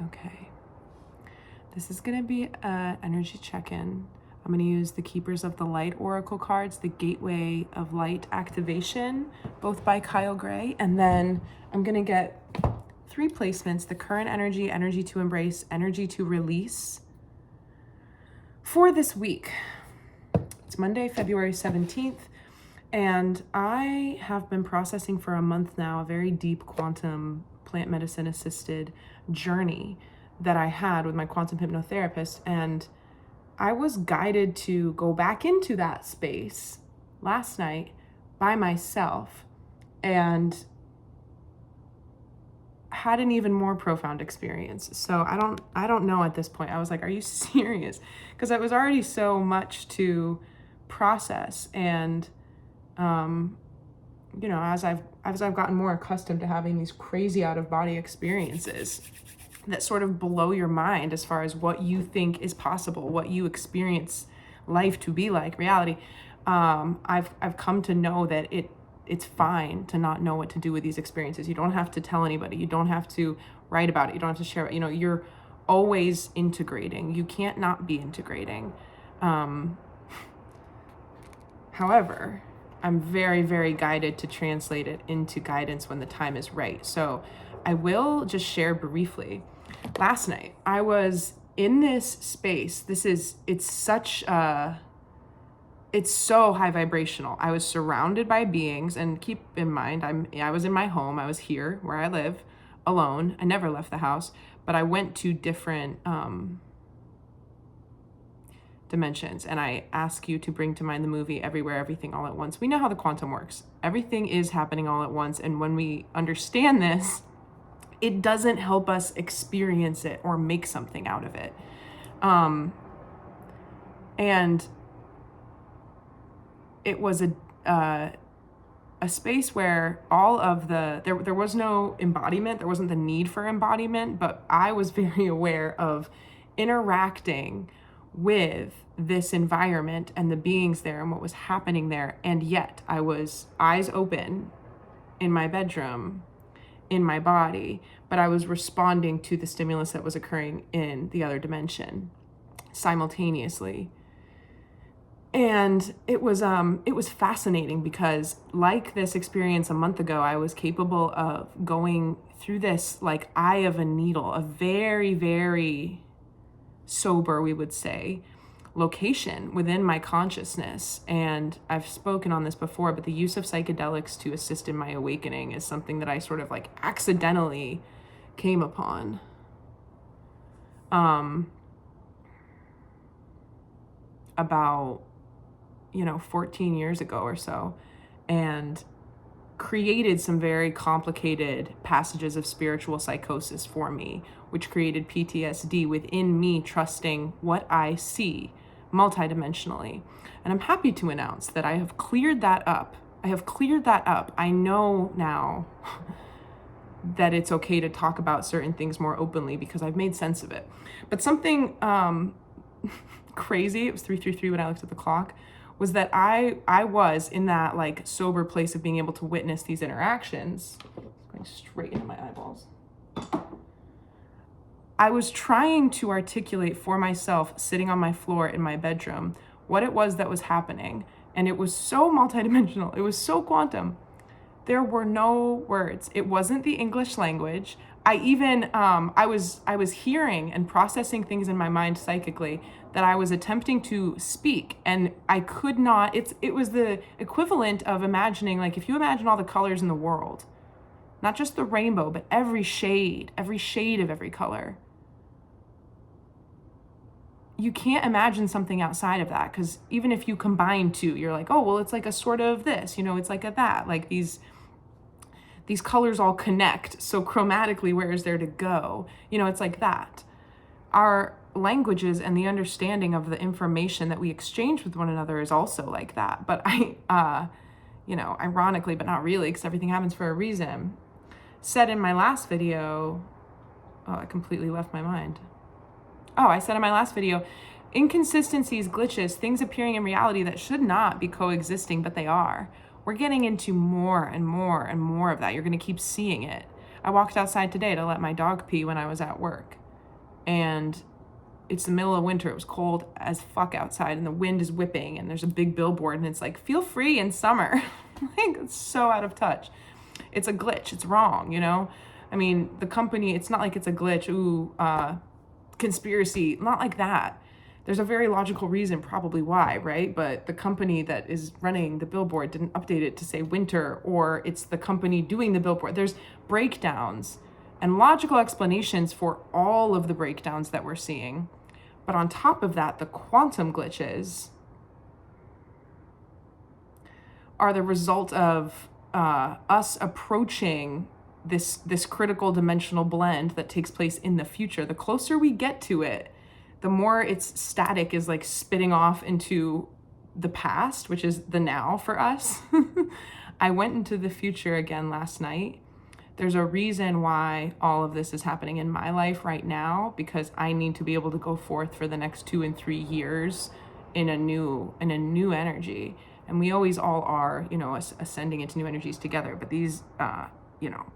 Okay. This is going to be an energy check-in. I'm going to use the Keepers of the Light Oracle cards, the Gateway of Light Activation, both by Kyle Gray. And then I'm going to get 3 placements: the current energy, energy to embrace, energy to release for this week. It's Monday, February 17th. And I have been processing for a month now a very deep quantum plant medicine assisted journey that I had with my quantum hypnotherapist. And I was guided to go back into that space last night by myself and had an even more profound experience. So I don't know at this point. I was like, are you serious? Because it was already so much to process. And you know, as I've gotten more accustomed to having these crazy out of body experiences that sort of blow your mind as far as what you think is possible, what you experience life to be like, reality. I've come to know that it's fine to not know what to do with these experiences. You don't have to tell anybody. You don't have to write about it. You don't have to share it. You know, you're always integrating. You can't not be integrating. However, I'm very, very guided to translate it into guidance when the time is right. So I will just share briefly. Last night, I was in this space. It's so high vibrational. I was surrounded by beings, and keep in mind, I was in my home. I was here where I live alone. I never left the house, but I went to different dimensions. And I ask you to bring to mind the movie Everywhere, Everything, All at Once. We know how the quantum works. Everything is happening all at once. And when we understand this, it doesn't help us experience it or make something out of it. And it was a space where all of there was no embodiment. There wasn't the need for embodiment, but I was very aware of interacting with this environment and the beings there and what was happening there. And yet I was eyes open in my bedroom, in my body, but I was responding to the stimulus that was occurring in the other dimension simultaneously. And it was fascinating because, like this experience a month ago, I was capable of going through this like eye of a needle, a very, very sober, we would say, location within my consciousness. And I've spoken on this before, but the use of psychedelics to assist in my awakening is something that I sort of like accidentally came upon. About 14 years ago or so, and created some very complicated passages of spiritual psychosis for me, which created PTSD within me, trusting what I see multidimensionally. And I'm happy to announce that I have cleared that up. I know now that it's okay to talk about certain things more openly because I've made sense of it. But something crazy, it was 3:33 when I looked at the clock, was that I was in that like sober place of being able to witness these interactions. It's going straight into my eyeballs. I was trying to articulate for myself, sitting on my floor in my bedroom, what it was that was happening. And it was so multidimensional. It was so quantum. There were no words. It wasn't the English language. I even, I was hearing and processing things in my mind psychically that I was attempting to speak, and I could not. It was the equivalent of imagining, like if you imagine all the colors in the world, not just the rainbow, but every shade of every color. You can't imagine something outside of that, because even if you combine two, you're like, oh, well, it's like a sort of this, it's like a that, like these colors all connect. So chromatically, where is there to go? It's like that. Our languages and the understanding of the information that we exchange with one another is also like that. But ironically, but not really, because everything happens for a reason, said in my last video, I completely left my mind. I said in my last video, inconsistencies, glitches, things appearing in reality that should not be coexisting, but they are. We're getting into more and more of that. You're going to keep seeing it. I walked outside today to let my dog pee when I was at work. and it's the middle of winter. It was cold as fuck outside and the wind is whipping and there's a big billboard and it's like, feel free in summer. Like, it's so out of touch. It's a glitch. It's wrong, you know? I mean, the company, it's not like it's a glitch. Ooh, conspiracy, not like that. There's a very logical reason probably why, right? But the company that is running the billboard didn't update it to say winter, or it's the company doing the billboard. There's breakdowns and logical explanations for all of the breakdowns that we're seeing. But on top of that, the quantum glitches are the result of us approaching this critical dimensional blend that takes place in the future. The closer we get to it, the more its static is like spitting off into the past, which is the now for us. I went into the future again last night. There's a reason why all of this is happening in my life right now, because I need to be able to go forth for the next 2 and 3 years in a new energy. And we always all are, you know, ascending into new energies together. But these, you know,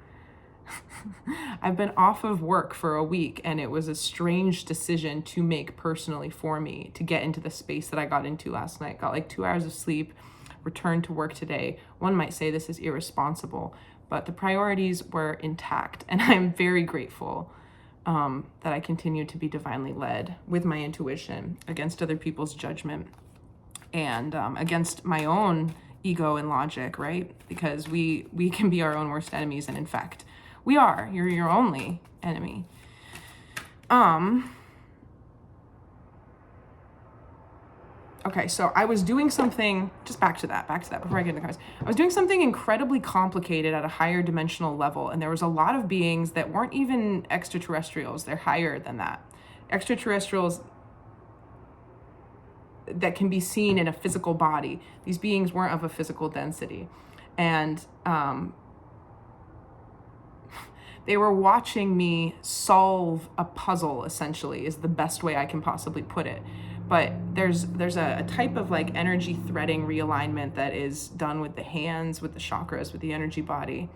I've been off of work for a week, and it was a strange decision to make personally for me to get into the space that I got into last night. Got like 2 hours of sleep, returned to work today. One might say this is irresponsible, but the priorities were intact, and I'm very grateful that I continue to be divinely led with my intuition against other people's judgment and against my own ego and logic, right? Because we can be our own worst enemies, and in fact, we are. You're your only enemy. Okay, so I was doing something, just back to that, before I get into the cards. I was doing something incredibly complicated at a higher dimensional level, and there was a lot of beings that weren't even extraterrestrials. They're higher than that. Extraterrestrials that can be seen in a physical body. These beings weren't of a physical density. And they were watching me solve a puzzle, essentially, is the best way I can possibly put it. But there's a type of like energy threading realignment that is done with the hands, with the chakras, with the energy body,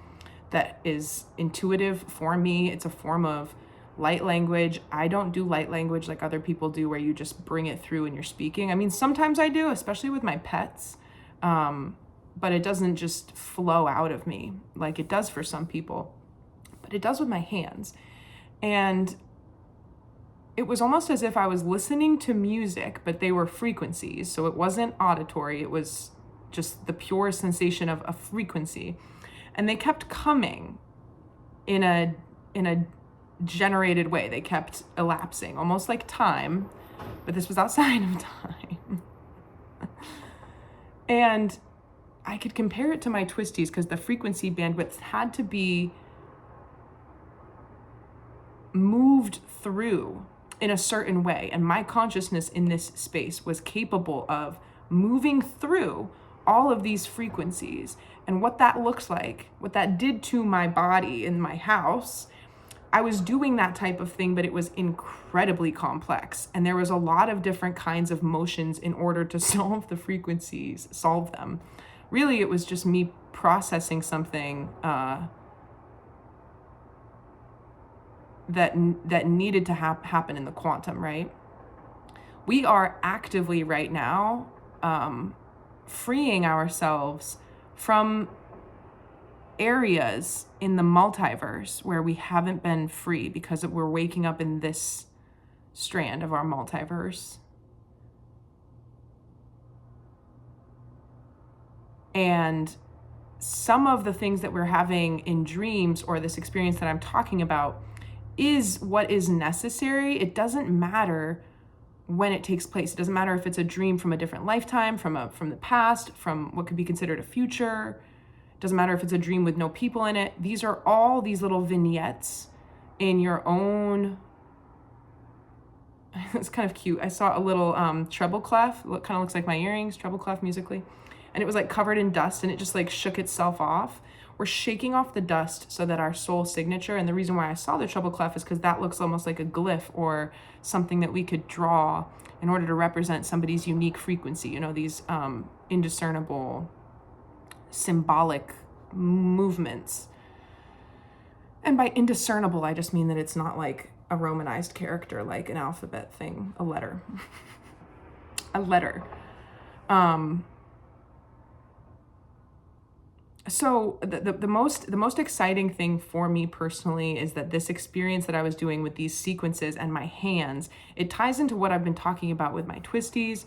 that is intuitive for me. It's a form of light language. I don't do light language like other people do, where you just bring it through and you're speaking. I mean, sometimes I do, especially with my pets, but it doesn't just flow out of me like it does for some people, but it does with my hands. And it was almost as if I was listening to music, but they were frequencies. So it wasn't auditory. It was just the pure sensation of a frequency. And they kept coming in a generated way. They kept elapsing, almost like time, but this was outside of time. And I could compare it to my twisties, because the frequency bandwidth had to be moved through in a certain way. And my consciousness in this space was capable of moving through all of these frequencies. And what that looks like, what that did to my body in my house, I was doing that type of thing, but it was incredibly complex. And there was a lot of different kinds of motions in order to solve the frequencies, solve them. Really, it was just me processing something that needed to happen in the quantum, right? We are actively right now freeing ourselves from areas in the multiverse where we haven't been free, because we're waking up in this strand of our multiverse. And some of the things that we're having in dreams, or this experience that I'm talking about, is what is necessary. It doesn't matter when it takes place. It doesn't matter if it's a dream from a different lifetime, from the past, from what could be considered a future. It doesn't matter if it's a dream with no people in it. These are all these little vignettes in your own. It's kind of cute. I saw a little treble clef, kind of looks like my earrings, treble clef musically. And it was like covered in dust, and it just like shook itself off. We're shaking off the dust so that our soul signature, and the reason why I saw the treble clef is because that looks almost like a glyph or something that we could draw in order to represent somebody's unique frequency, you know, these indiscernible symbolic movements. And by indiscernible, I just mean that it's not like a romanized character, like an alphabet thing, a letter. A letter. So the most exciting thing for me personally is that this experience that I was doing with these sequences and my hands, it ties into what I've been talking about with my twisties,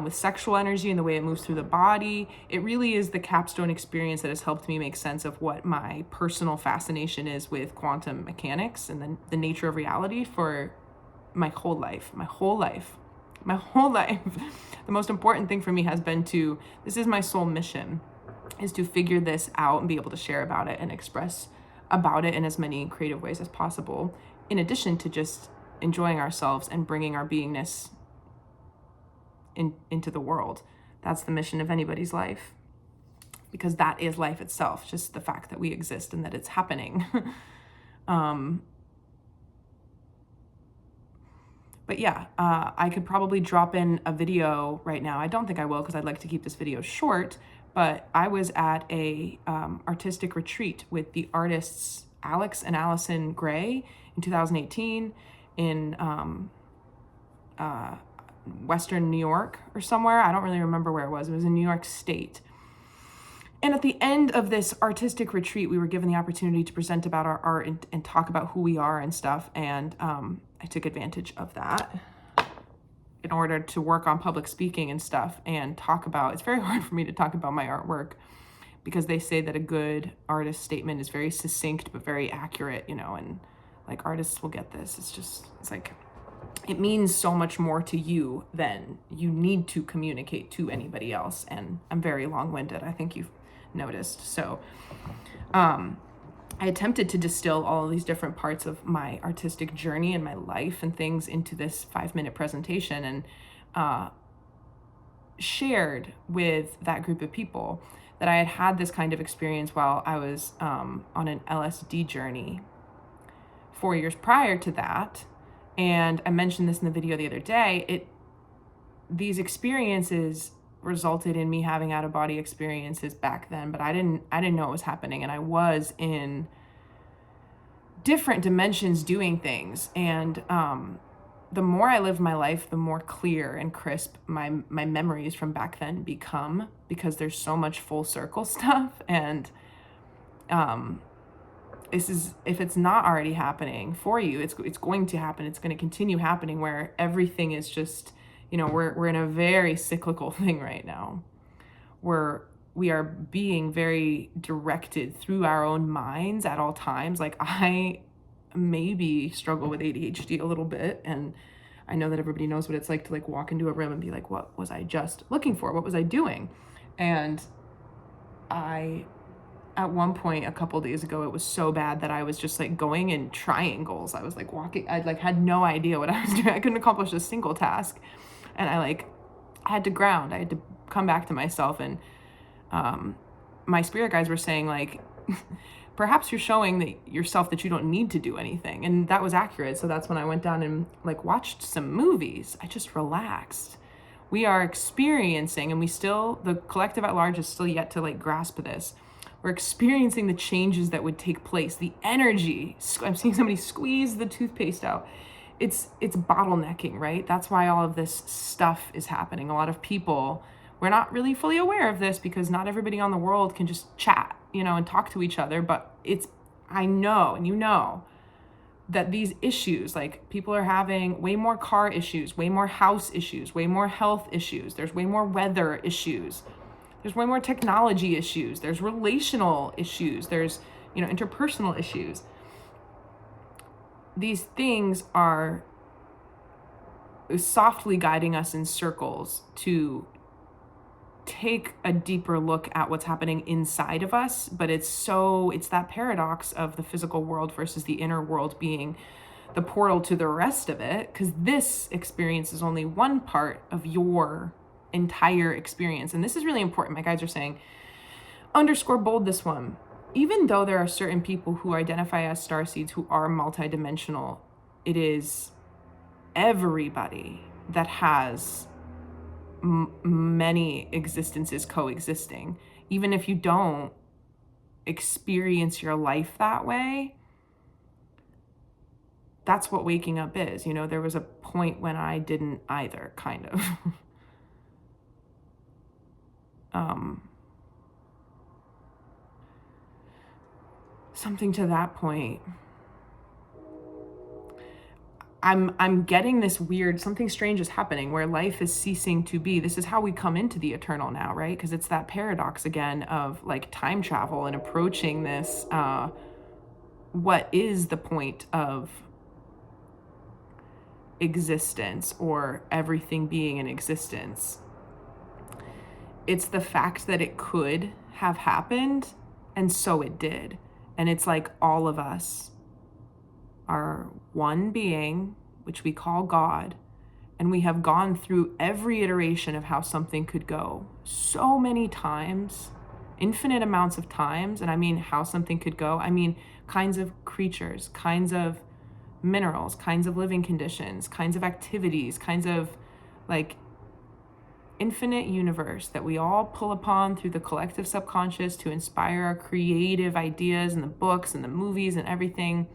with sexual energy and the way it moves through the body. It really is the capstone experience that has helped me make sense of what my personal fascination is with quantum mechanics and the nature of reality for my whole life. The most important thing for me has been this is my soul mission, is to figure this out and be able to share about it and express about it in as many creative ways as possible, in addition to just enjoying ourselves and bringing our beingness into the world. That's the mission of anybody's life, because that is life itself, just the fact that we exist and that it's happening. But yeah, I could probably drop in a video right now. I don't think I will, because I'd like to keep this video short, but I was at a artistic retreat with the artists Alex and Allison Gray in 2018 in Western New York or somewhere. I don't really remember where it was. It was in New York State. And at the end of this artistic retreat, we were given the opportunity to present about our art and talk about who we are and stuff. And I took advantage of that in order to work on public speaking and stuff and talk about, it's very hard for me to talk about my artwork, because they say that a good artist statement is very succinct but very accurate, and like artists will get this. It's like, it means so much more to you than you need to communicate to anybody else. And I'm very long-winded, I think you've noticed. So I attempted to distill all of these different parts of my artistic journey and my life and things into this 5-minute presentation, and shared with that group of people that I had this kind of experience while I was on an LSD journey 4 years prior to that. And I mentioned this in the video the other day. These experiences resulted in me having out-of-body experiences back then, but I didn't know what was happening, and I was in different dimensions doing things. And the more I live my life, the more clear and crisp my memories from back then become, because there's so much full circle stuff. And this is, if it's not already happening for you, it's going to happen. It's going to continue happening, where everything is just, we're in a very cyclical thing right now, where we are being very directed through our own minds at all times. Like, I maybe struggle with ADHD a little bit, and I know that everybody knows what it's like to like walk into a room and be like, what was I just looking for? What was I doing? And at one point a couple days ago, it was so bad that I was just like going in triangles. I was like walking, I like had no idea what I was doing. I couldn't accomplish a single task. And I had to ground. I had to come back to myself. And my spirit guides were saying, like, perhaps you're showing yourself that you don't need to do anything. And that was accurate. So that's when I went down and like watched some movies. I just relaxed. We are experiencing, and the collective at large is still yet to like grasp this. We're experiencing the changes that would take place. The energy, I'm seeing somebody squeeze the toothpaste out. It's bottlenecking, right? That's why all of this stuff is happening. A lot of people, we're not really fully aware of this, because not everybody on the world can just chat, and talk to each other. But I know, and that these issues, like people are having way more car issues, way more house issues, way more health issues. There's way more weather issues. There's way more technology issues. There's relational issues. There's, interpersonal issues. These things are softly guiding us in circles to take a deeper look at what's happening inside of us. But it's that paradox of the physical world versus the inner world being the portal to the rest of it, because this experience is only one part of your entire experience. And this is really important. My guides are saying, underscore bold this one. Even though there are certain people who identify as starseeds who are multidimensional, it is everybody that has many existences coexisting. Even if you don't experience your life that way, that's what waking up is. You know, there was a point when I didn't either, kind of. Something to that point. I'm getting this weird, something strange is happening where life is ceasing to be. This is how we come into the eternal now, right? Because it's that paradox again of like time travel and approaching this, what is the point of existence or everything being in existence? It's the fact that it could have happened, and so it did. And it's like all of us are one being, which we call God, and we have gone through every iteration of how something could go so many times, infinite amounts of times. And I mean how something could go, I mean kinds of creatures, kinds of minerals, kinds of living conditions, kinds of activities, kinds of like infinite universe that we all pull upon through the collective subconscious to inspire our creative ideas and the books and the movies and everything.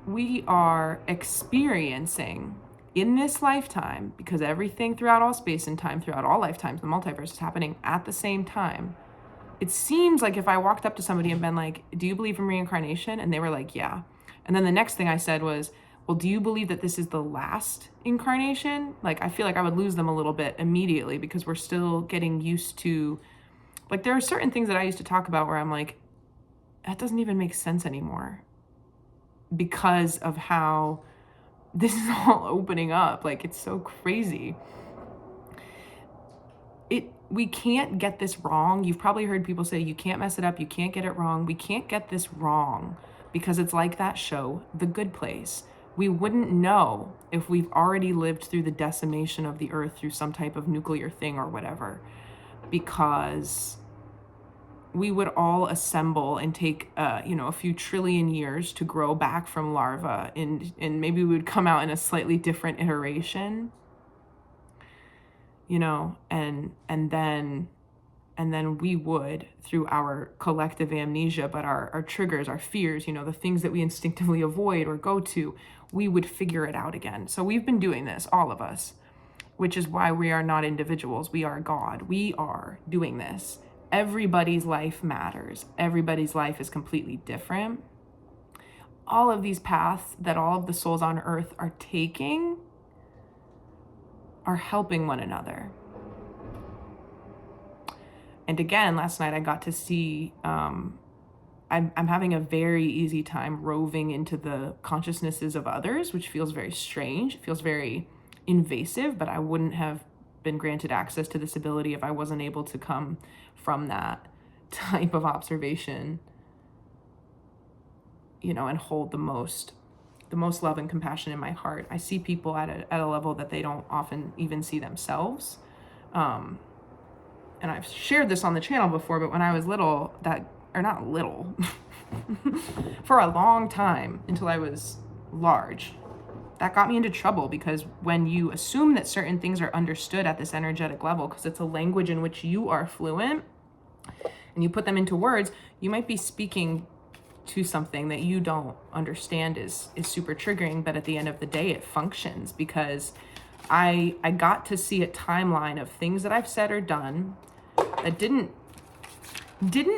We are experiencing in this lifetime, because everything throughout all space and time, throughout all lifetimes, the multiverse is happening at the same time. It seems like if I walked up to somebody and been like, do you believe in reincarnation? And they were like, yeah. And then the next thing I said was, well, do you believe that this is the last incarnation? Like, I feel like I would lose them a little bit immediately because we're still getting used to, like, there are certain things that I used to talk about where I'm like, that doesn't even make sense anymore because of how this is all opening up. Like, it's so crazy. We can't get this wrong. You've probably heard people say, you can't mess it up. You can't get it wrong. We can't get this wrong because it's like that show, The Good Place. We wouldn't know if we've already lived through the decimation of the earth through some type of nuclear thing or whatever, because we would all assemble and take, a few trillion years to grow back from larva, and maybe we would come out in a slightly different iteration, and then we would, through our collective amnesia, but our triggers, our fears, the things that we instinctively avoid or go to, we would figure it out again. So we've been doing this, all of us, which is why we are not individuals. We are God. We are doing this. Everybody's life matters. Everybody's life is completely different. All of these paths that all of the souls on earth are taking are helping one another. And again, last night I got to see, I'm having a very easy time roving into the consciousnesses of others, which feels very strange. It feels very invasive, but I wouldn't have been granted access to this ability if I wasn't able to come from that type of observation, and hold the most love and compassion in my heart. I see people at a level that they don't often even see themselves. And I've shared this on the channel before, but when I was little, for a long time until I was large, that got me into trouble, because when you assume that certain things are understood at this energetic level, because it's a language in which you are fluent, and you put them into words, you might be speaking to something that you don't understand is super triggering, but at the end of the day, it functions, because I got to see a timeline of things that I've said or done that didn't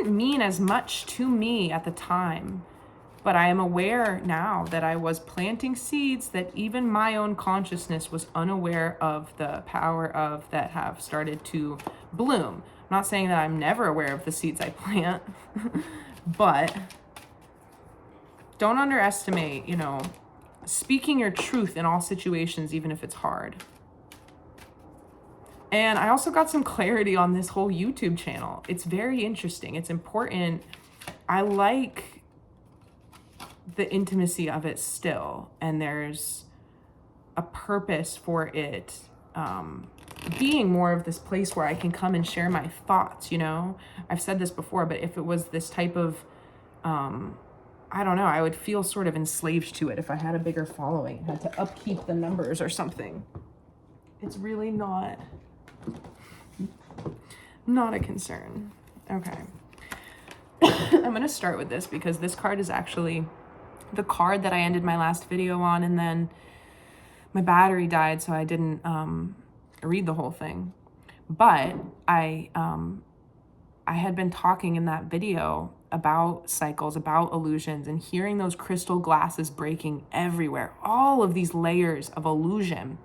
mean as much to me at the time, but I am aware now that I was planting seeds that even my own consciousness was unaware of the power of, that have started to bloom. I'm not saying that I'm never aware of the seeds I plant, but don't underestimate, speaking your truth in all situations, even if it's hard. And I also got some clarity on this whole YouTube channel. It's very interesting. It's important. I like the intimacy of it still. And there's a purpose for it being more of this place where I can come and share my thoughts, I've said this before, but if it was this type of, I don't know, I would feel sort of enslaved to it if I had a bigger following, had to upkeep the numbers or something. It's really not a concern. Okay. I'm going to start with this because this card is actually the card that I ended my last video on, and then my battery died, so I didn't read the whole thing. But I had been talking in that video about cycles, about illusions, and hearing those crystal glasses breaking everywhere. All of these layers of illusion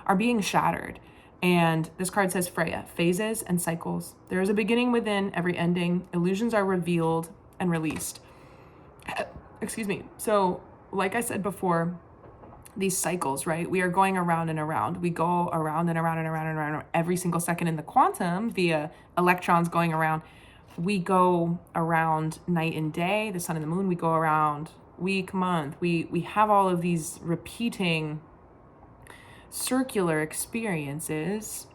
are being shattered. And this card says Freya, phases and cycles. There is a beginning within every ending. Illusions are revealed and released. Excuse me. So, like I said before, these cycles, right? We are going around and around. We go around and around and around and around every single second. In the quantum, via electrons going around, we go around night and day, the sun and the moon. We go around week, month. We have all of these repeating circular experiences.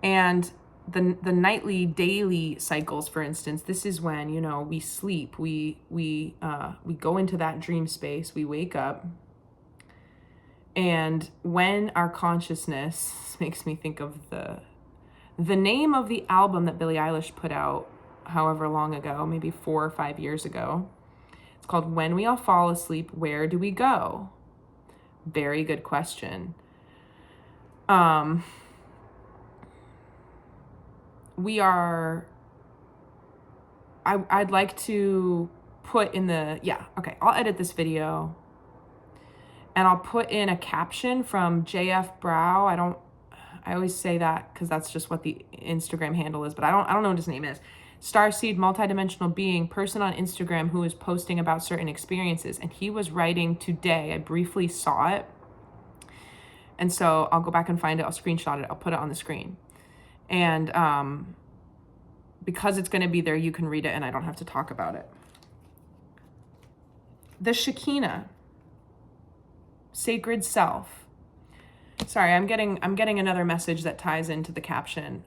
And the nightly, daily cycles, for instance, this is when, you know, we sleep, we go into that dream space, we wake up. And when our consciousness, makes me think of the name of the album that Billie Eilish put out however long ago, maybe 4 or 5 years ago. It's called When We All Fall Asleep, Where Do We Go? Very good question. We are, I'd like to put in the, I'll edit this video and I'll put in a caption from JF Brow. I always say that because that's just what the Instagram handle is, but I don't know what his name is. Starseed, multidimensional being, person on Instagram who is posting about certain experiences. And he was writing today. I briefly saw it. And so I'll go back and find it. I'll screenshot it. I'll put it on the screen. And because it's going to be there, you can read it and I don't have to talk about it. The Shekinah, sacred self. Sorry, I'm getting another message that ties into the caption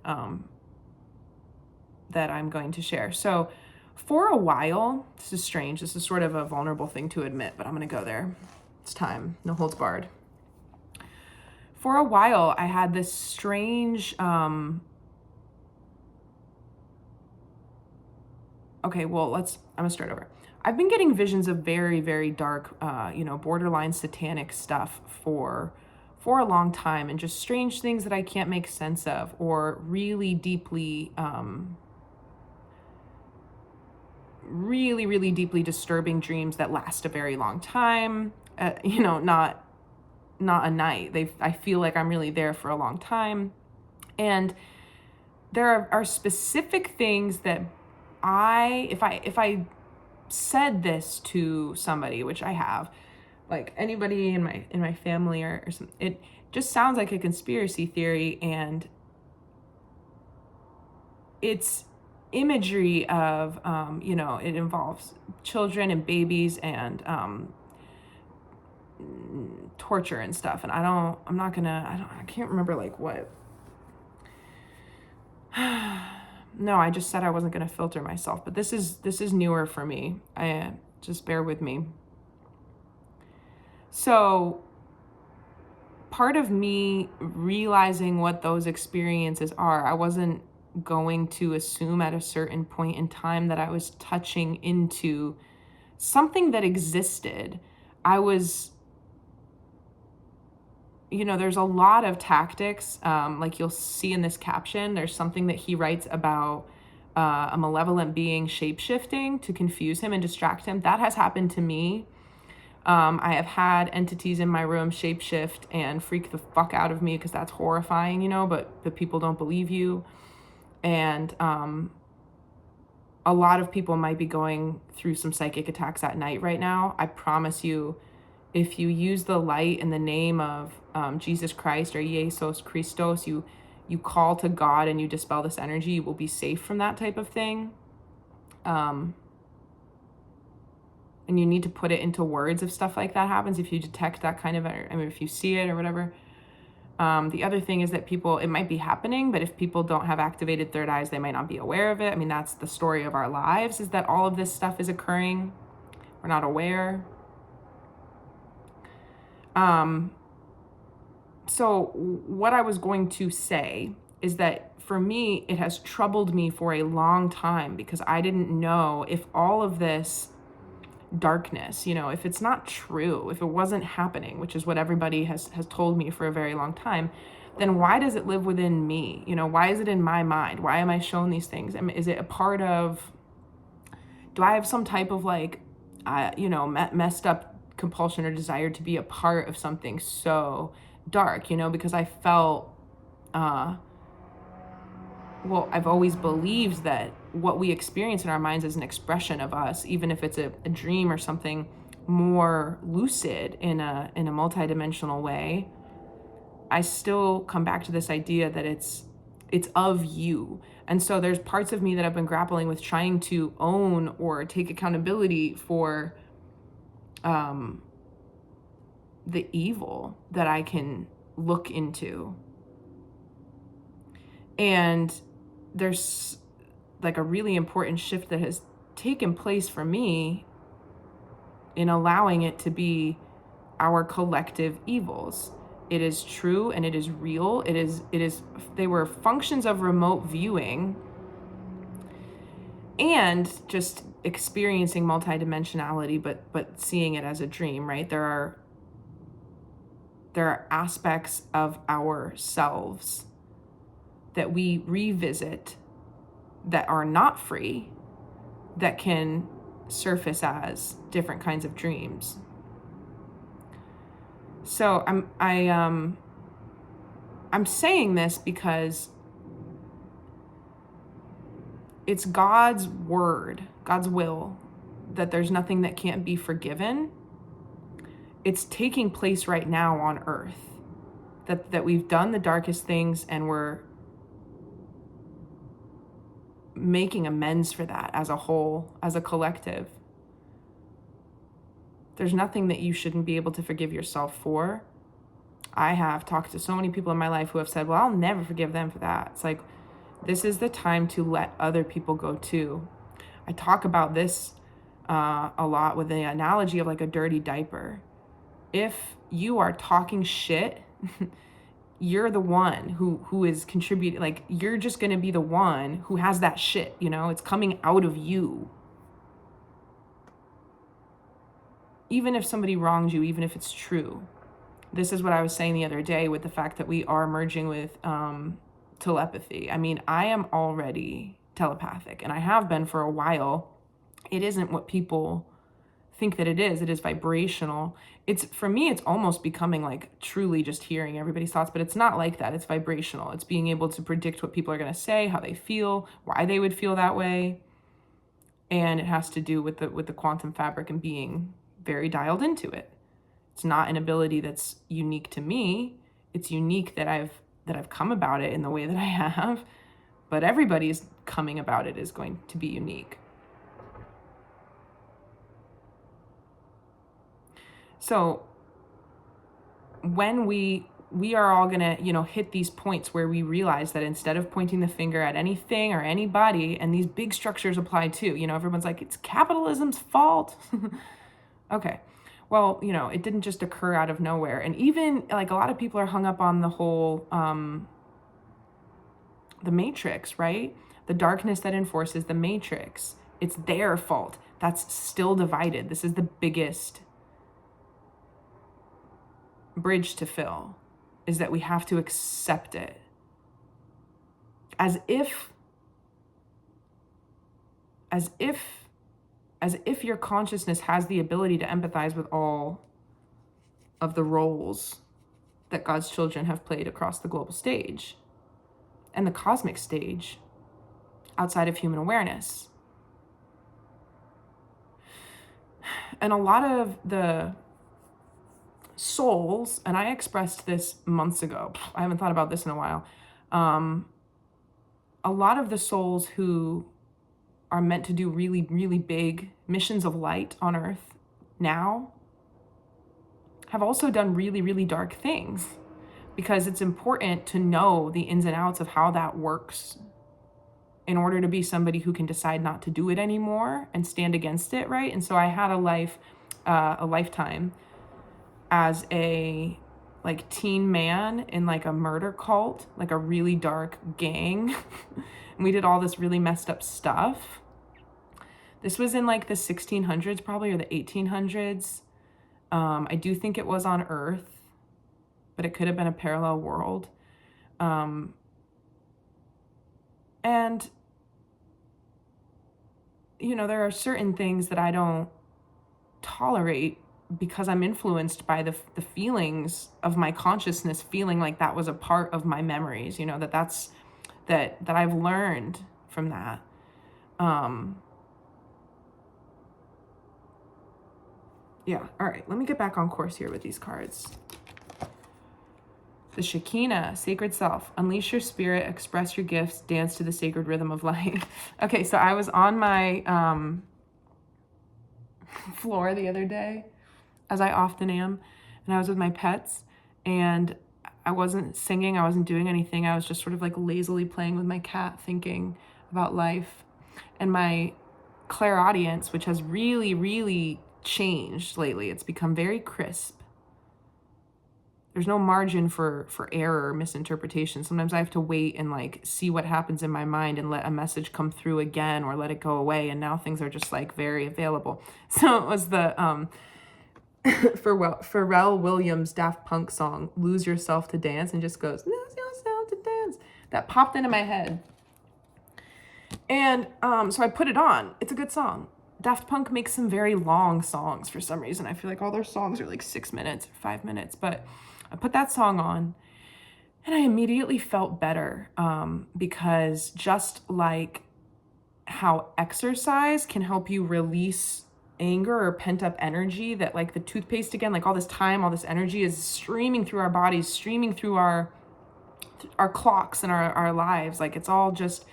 that I'm going to share. So for a while, this is strange. This is sort of a vulnerable thing to admit, but I'm going to go there. It's time. No holds barred. For a while, I had this strange, I'm gonna start over. I've been getting visions of very, very dark, borderline satanic stuff for a long time, and just strange things that I can't make sense of, or really deeply, really deeply disturbing dreams that last a very long time. Not a night. I feel like I'm really there for a long time. And there are specific things that if I said this to somebody, which I have, like anybody in my family or something, it just sounds like a conspiracy theory, and it's imagery of, it involves children and babies and torture and stuff. And I can't remember like what. No, I just said I wasn't going to filter myself, but this is newer for me. Just bear with me. So part of me realizing what those experiences are, I wasn't going to assume at a certain point in time that I was touching into something that existed. I was, there's a lot of tactics, like you'll see in this caption. There's something that he writes about a malevolent being shape-shifting to confuse him and distract him. That has happened to me. I have had entities in my room shapeshift and freak the fuck out of me because that's horrifying, but the people don't believe you. And a lot of people might be going through some psychic attacks at night right now. I promise you, if you use the light in the name of Jesus Christ or Jesus Christos, you call to God and you dispel this energy, you will be safe from that type of thing. And you need to put it into words if stuff like that happens, if you detect that kind of, if you see it or whatever. The other thing is that it might be happening, but if people don't have activated third eyes, they might not be aware of it. That's the story of our lives, is that all of this stuff is occurring. We're not aware. So what I was going to say is that for me, it has troubled me for a long time because I didn't know if all of this darkness, if it's not true, if it wasn't happening, which is what everybody has told me for a very long time, then why does it live within me? Why is it in my mind? Why am I shown these things? Is it a part of, do I have some type of messed up compulsion or desire to be a part of something so dark, because I felt, I've always believed that what we experience in our minds is an expression of us, even if it's a dream or something more lucid in a multidimensional way. I still come back to this idea that it's of you. And so there's parts of me that I've been grappling with trying to own or take accountability for the evil that I can look into. And there's like a really important shift that has taken place for me in allowing it to be our collective evils. It is true and it is real. They were functions of remote viewing and just experiencing multidimensionality, but seeing it as a dream, right? There are aspects of ourselves that we revisit that are not free, that can surface as different kinds of dreams. So I'm saying this because it's God's word, God's will, that there's nothing that can't be forgiven. It's taking place right now on earth, that we've done the darkest things and we're making amends for that as a whole, as a collective. There's nothing that you shouldn't be able to forgive yourself for. I have talked to so many people in my life who have said, well, I'll never forgive them for that. It's like, this is the time to let other people go too. I talk about this a lot with the analogy of like a dirty diaper. If you are talking shit, you're the one who is contributing. Like, you're just going to be the one who has that shit, it's coming out of you. Even if somebody wrongs you, even if it's true. This is what I was saying the other day with the fact that we are merging with telepathy. I mean, I am already telepathic and I have been for a while. It isn't what people think that it is. It is vibrational. For me, it's almost becoming like truly just hearing everybody's thoughts, but it's not like that. It's vibrational. It's being able to predict what people are going to say, how they feel, why they would feel that way. And it has to do with the quantum fabric and being very dialed into it. It's not an ability that's unique to me. It's unique that I've come about it in the way that I have, but everybody's coming about it is going to be unique. So when we are all gonna, hit these points where we realize that instead of pointing the finger at anything or anybody, and these big structures apply too, everyone's like, it's capitalism's fault. Okay. Well, it didn't just occur out of nowhere. And even like a lot of people are hung up on the whole, the matrix, right? The darkness that enforces the matrix. It's their fault. That's still divided. This is the biggest bridge to fill, is that we have to accept it. As if your consciousness has the ability to empathize with all of the roles that God's children have played across the global stage and the cosmic stage outside of human awareness. And a lot of the souls, and I expressed this months ago, I haven't thought about this in a while, a lot of the souls who are meant to do really, really big missions of light on Earth now have also done really, really dark things, because it's important to know the ins and outs of how that works in order to be somebody who can decide not to do it anymore and stand against it, right? And so I had a lifetime as a like teen man in like a murder cult, like a really dark gang. And we did all this really messed up stuff. This was in like the 1600s probably, or the 1800s. I do think it was on Earth, but it could have been a parallel world. And, you know, there are certain things that I don't tolerate because I'm influenced by the feelings of my consciousness, feeling like that was a part of my memories, you know, that I've learned from that. Yeah, all right, let me get back on course here with these cards. The Shekinah, sacred self, unleash your spirit, express your gifts, dance to the sacred rhythm of light. Okay, so I was on my floor the other day, as I often am, and I was with my pets, and I wasn't singing, I wasn't doing anything. I was just sort of like lazily playing with my cat, thinking about life. And my clairaudience, which has really, really changed lately, it's become very crisp. There's no margin for error or misinterpretation. Sometimes I have to wait and like see what happens in my mind and let a message come through again or let it go away. And now things are just like very available. So it was the Pharrell Williams Daft Punk song, Lose Yourself to Dance, and just goes, lose yourself to dance. That popped into my head. And so I put it on. It's a good song. Daft Punk makes some very long songs for some reason. I feel like all their songs are like 6 minutes or 5 minutes, but I put that song on and I immediately felt better, because just like how exercise can help you release anger or pent up energy, that like the toothpaste again, like all this time, all this energy is streaming through our bodies, streaming through our clocks and our lives. Like it's all just,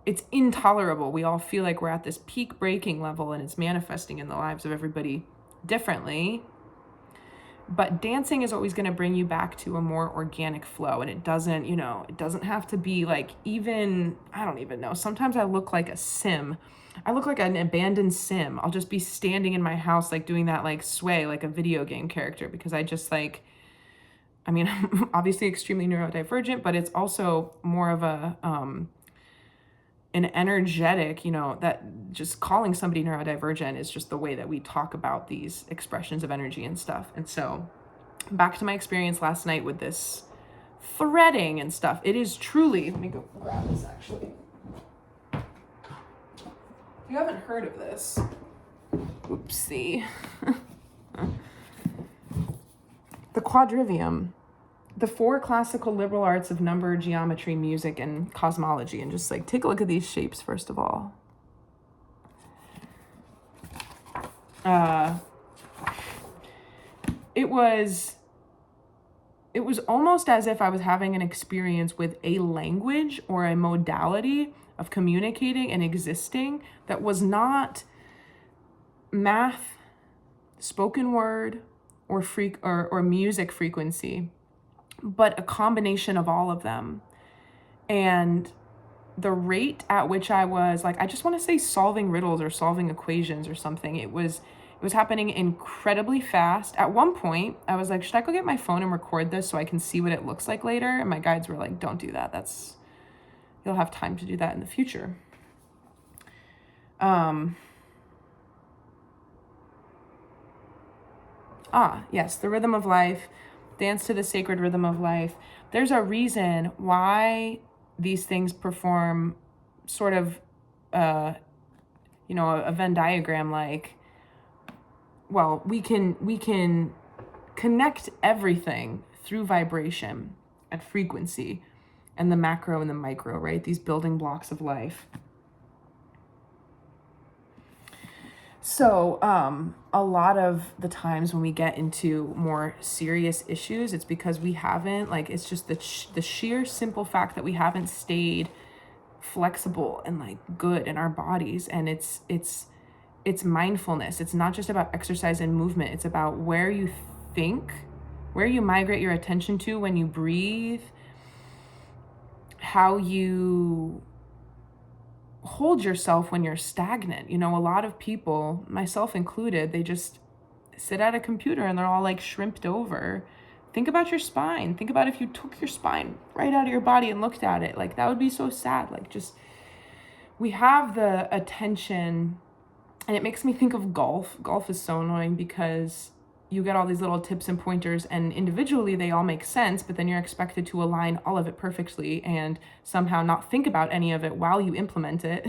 it's intolerable. We all feel like we're at this peak breaking level and it's manifesting in the lives of everybody differently. But dancing is always going to bring you back to a more organic flow. And it doesn't, you know, it doesn't have to be like, even, I don't even know. Sometimes I look like a sim. I look like an abandoned sim. I'll just be standing in my house, like doing that, like sway, like a video game character, because I just like, I mean, I'm obviously extremely neurodivergent, but it's also more of a, an energetic, you know, that just calling somebody neurodivergent is just the way that we talk about these expressions of energy and stuff. And so back to my experience last night with this threading and stuff. It is truly, let me go grab this actually. If you haven't heard of this, oopsie. The quadrivium. The 4 classical liberal arts of number, geometry, music, and cosmology. And just like take a look at these shapes first of all. It was almost as if I was having an experience with a language or a modality of communicating and existing that was not math, spoken word, or music frequency, but a combination of all of them. And the rate at which I was like, I just want to say solving riddles or solving equations or something. It was happening incredibly fast. At one point, I was like, should I go get my phone and record this so I can see what it looks like later? And my guides were like, don't do that. You'll have time to do that in the future. Yes, the rhythm of life. Dance to the sacred rhythm of life. There's a reason why these things perform sort of, a Venn diagram like, well, we can connect everything through vibration and frequency and the macro and the micro, right? These building blocks of life. So a lot of the times when we get into more serious issues, it's because we haven't, like, it's just the sheer simple fact that we haven't stayed flexible and like good in our bodies. And it's mindfulness. It's not just about exercise and movement. It's about where you think, where you migrate your attention to when you breathe, how you hold yourself when you're stagnant. You know, a lot of people, myself included, they just sit at a computer and they're all like shrimped over Think about your spine. Think about if you took your spine right out of your body and looked at it. Like, that would be so sad. Like, just, we have the attention, and it makes me think of golf. Golf is so annoying because you get all these little tips and pointers, and individually they all make sense, but then you're expected to align all of it perfectly and somehow not think about any of it while you implement it.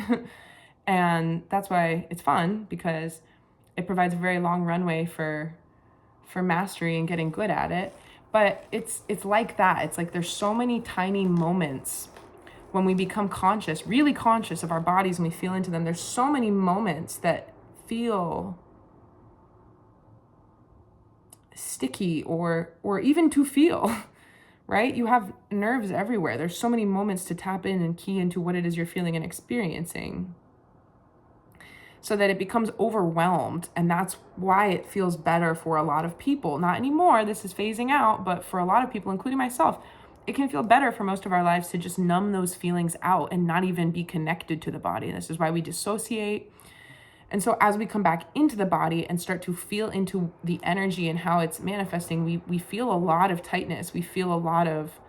And that's why it's fun, because it provides a very long runway for mastery and getting good at it. But it's like that. It's like there's so many tiny moments when we become conscious, really conscious of our bodies, and we feel into them. There's so many moments that feel sticky or even to feel, right? You have nerves everywhere. There's so many moments to tap in and key into what it is you're feeling and experiencing, so that it becomes overwhelmed. And that's why it feels better for a lot of people. Not anymore, this is phasing out, but for a lot of people, including myself, it can feel better for most of our lives to just numb those feelings out and not even be connected to the body. And this is why we dissociate. And so as we come back into the body and start to feel into the energy and how it's manifesting, we feel a lot of tightness. We feel a lot of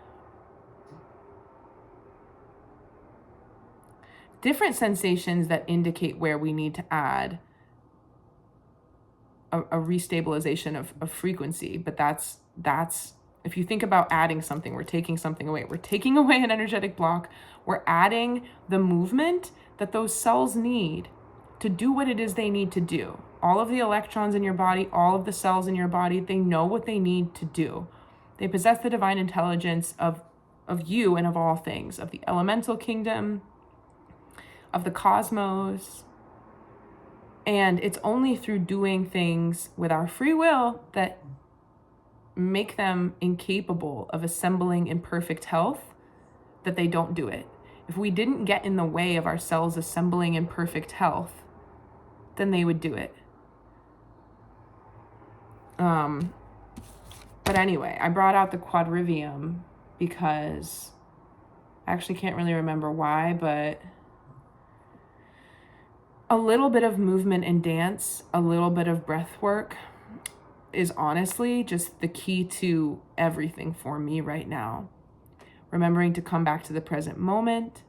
different sensations that indicate where we need to add a restabilization of frequency. But that's, if you think about adding something, we're taking something away. We're taking away an energetic block. We're adding the movement that those cells need to do what it is they need to do. All of the electrons in your body, all of the cells in your body, they know what they need to do. They possess the divine intelligence of you and of all things, of the elemental kingdom, of the cosmos. And it's only through doing things with our free will that make them incapable of assembling in perfect health that they don't do it. If we didn't get in the way of our cells assembling in perfect health, then they would do it. But anyway, I brought out the quadrivium because I actually can't really remember why, but a little bit of movement and dance, a little bit of breath work is honestly just the key to everything for me right now. Remembering to come back to the present moment,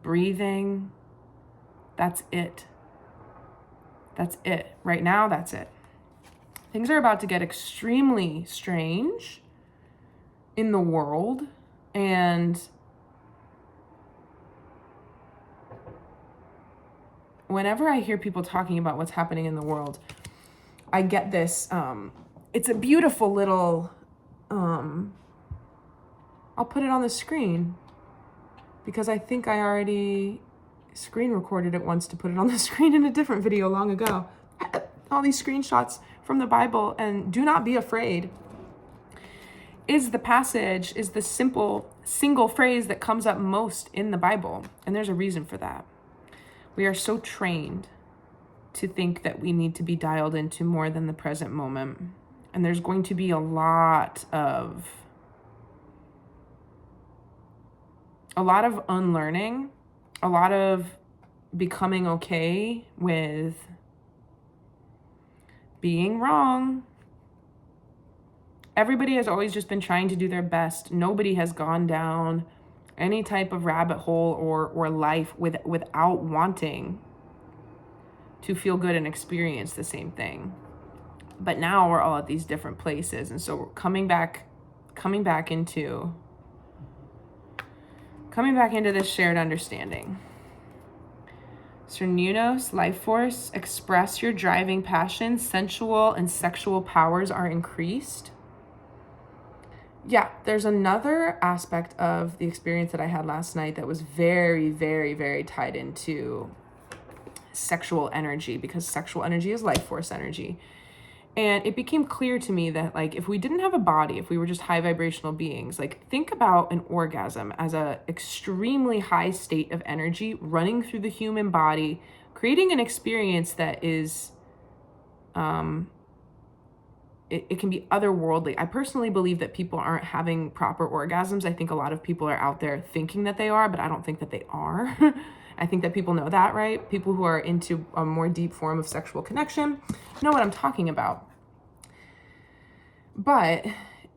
breathing, that's it. That's it. Right now, that's it. Things are about to get extremely strange in the world, and whenever I hear people talking about what's happening in the world, I get this, it's a beautiful little, I'll put it on the screen because I think I already screen recorded it once to put it on the screen in a different video long ago. All these screenshots from the Bible, and do not be afraid is the passage, is the simple single phrase that comes up most in the Bible. And there's a reason for that. We are so trained to think that we need to be dialed into more than the present moment. And there's going to be a lot of unlearning, a lot of becoming okay with being wrong. Everybody has always just been trying to do their best. Nobody has gone down any type of rabbit hole or life without wanting to feel good and experience the same thing. But now we're all at these different places. And so we're coming back into this shared understanding. Cernunos, life force, express your driving passions, sensual and sexual powers are increased. Yeah, there's another aspect of the experience that I had last night that was very, very, very tied into sexual energy, because sexual energy is life force energy. And it became clear to me that, like, if we didn't have a body, if we were just high vibrational beings, like, think about an orgasm as a extremely high state of energy running through the human body, creating an experience that is, it can be otherworldly. I personally believe that people aren't having proper orgasms. I think a lot of people are out there thinking that they are, but I don't think that they are. I think that people know that, right? People who are into a more deep form of sexual connection know what I'm talking about. But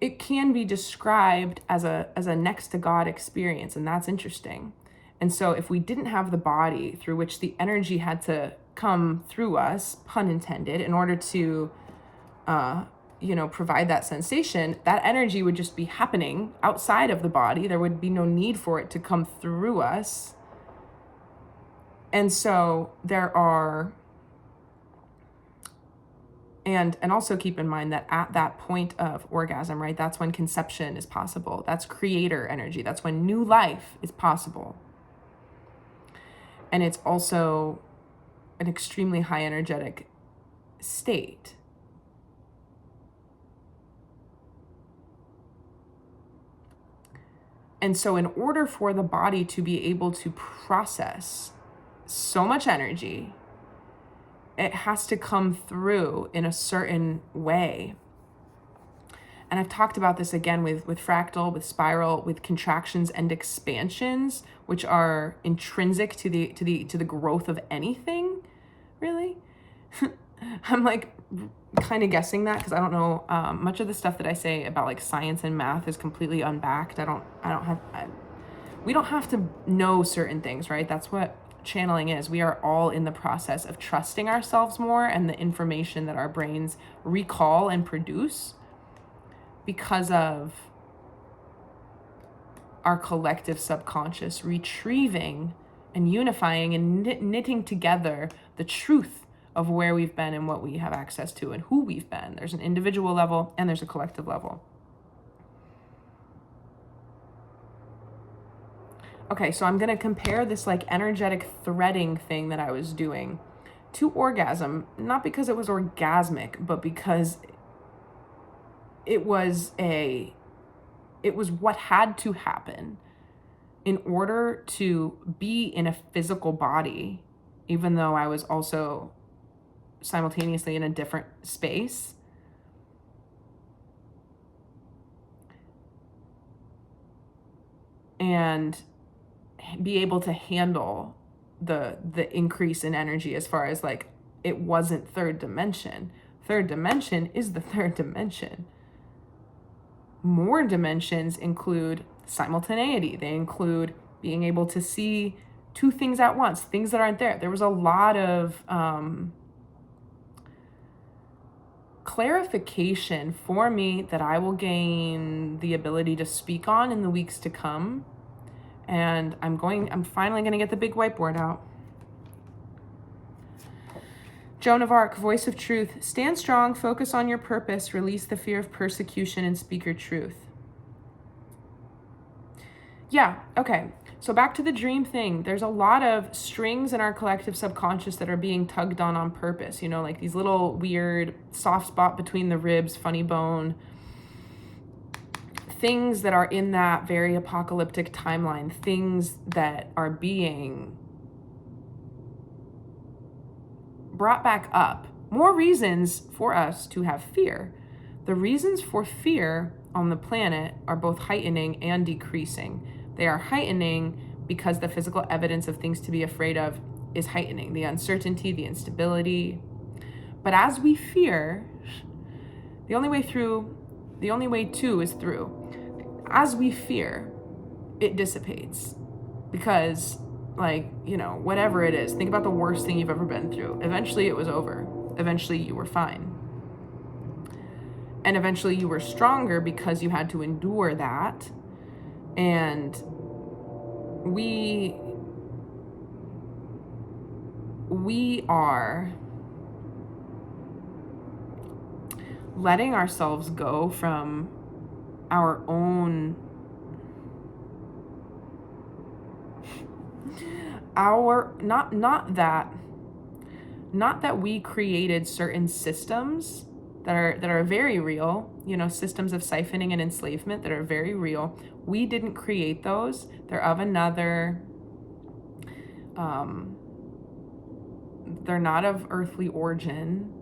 it can be described as a next to God experience, and that's interesting. And so if we didn't have the body through which the energy had to come through us, pun intended, in order to provide that sensation, that energy would just be happening outside of the body. There would be no need for it to come through us. And so there are, and also keep in mind that at that point of orgasm, right, that's when conception is possible. That's creator energy. That's when new life is possible. And it's also an extremely high energetic state. And so in order for the body to be able to process so much energy, it has to come through in a certain way. And I've talked about this again with fractal, with spiral, with contractions and expansions, which are intrinsic to the growth of anything, really. I'm like kind of guessing that because I don't know. Much of the stuff that I say about like science and math is completely unbacked. We don't have to know certain things, right? That's what channeling is. We are all in the process of trusting ourselves more and the information that our brains recall and produce because of our collective subconscious retrieving and unifying and knitting together the truth of where we've been and what we have access to and who we've been. There's an individual level and there's a collective level. Okay, so I'm going to compare this like energetic threading thing that I was doing to orgasm, not because it was orgasmic, but because it was what had to happen in order to be in a physical body, even though I was also simultaneously in a different space. And be able to handle the increase in energy as far as like, it wasn't third dimension. Third dimension is the third dimension. More dimensions include simultaneity. They include being able to see two things at once, things that aren't there. There was a lot of clarification for me that I will gain the ability to speak on in the weeks to come. And I'm finally going to get the big whiteboard out. Joan of Arc, voice of truth. Stand strong, focus on your purpose, release the fear of persecution, and speak your truth. Yeah, okay. So back to the dream thing. There's a lot of strings in our collective subconscious that are being tugged on purpose. Like these little weird soft spot between the ribs, funny bone, things that are in that very apocalyptic timeline, things that are being brought back up. More reasons for us to have fear. The reasons for fear on the planet are both heightening and decreasing. They are heightening because the physical evidence of things to be afraid of is heightening. The uncertainty, the instability. But as we fear, the only way to is through. As we fear, it dissipates. Because, whatever it is, think about the worst thing you've ever been through. Eventually it was over. Eventually you were fine. And eventually you were stronger because you had to endure that. And we are letting ourselves go from our own not that we created certain systems that are very real, systems of siphoning and enslavement that are very real. We didn't create those. They're of another, they're not of earthly origin.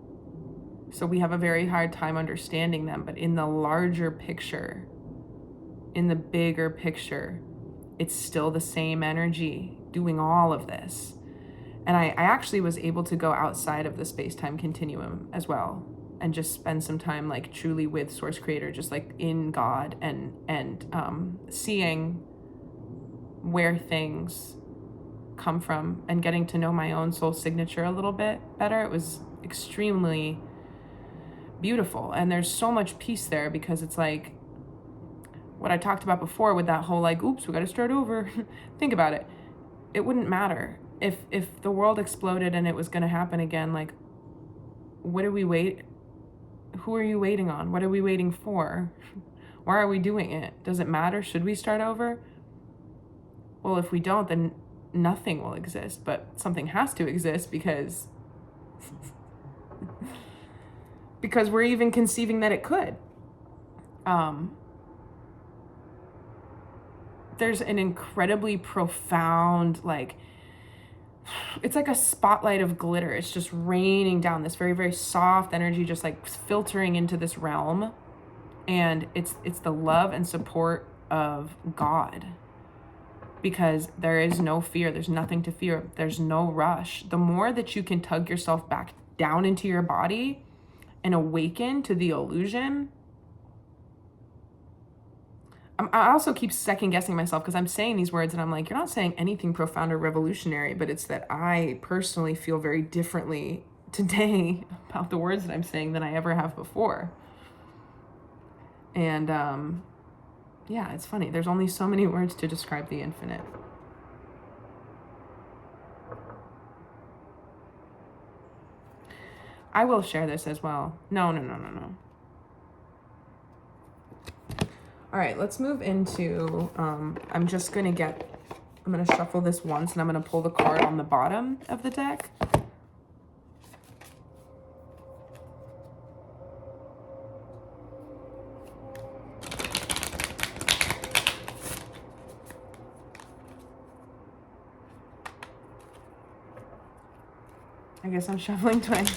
So we have a very hard time understanding them, but in the larger picture, in the bigger picture, it's still the same energy doing all of this. And I actually was able to go outside of the space-time continuum as well. and just spend some time like truly with Source Creator, just like in God, and seeing where things come from and getting to know my own soul signature a little bit better. It was extremely beautiful, and there's so much peace there, because it's like what I talked about before with that whole like, oops, we got to start over. Think about it. It wouldn't matter if the world exploded and it was going to happen again. Like, what are we who are you waiting on? What are we waiting for? Why are we doing it? Does it matter? Should we start over? Well, if we don't, then nothing will exist, but something has to exist, because we're even conceiving that it could. There's an incredibly profound, like, it's like a spotlight of glitter. It's just raining down, this very, very soft energy, just like filtering into this realm. And it's the love and support of God, because there is no fear. There's nothing to fear. There's no rush. The more that you can tug yourself back down into your body and awaken to the illusion. I also keep second guessing myself, because I'm saying these words and I'm like, you're not saying anything profound or revolutionary, but it's that I personally feel very differently today about the words that I'm saying than I ever have before. And yeah, it's funny. There's only so many words to describe the infinite. I will share this as well. No. All right, let's move into, I'm going to shuffle this once, and I'm going to pull the card on the bottom of the deck. I guess I'm shuffling twice.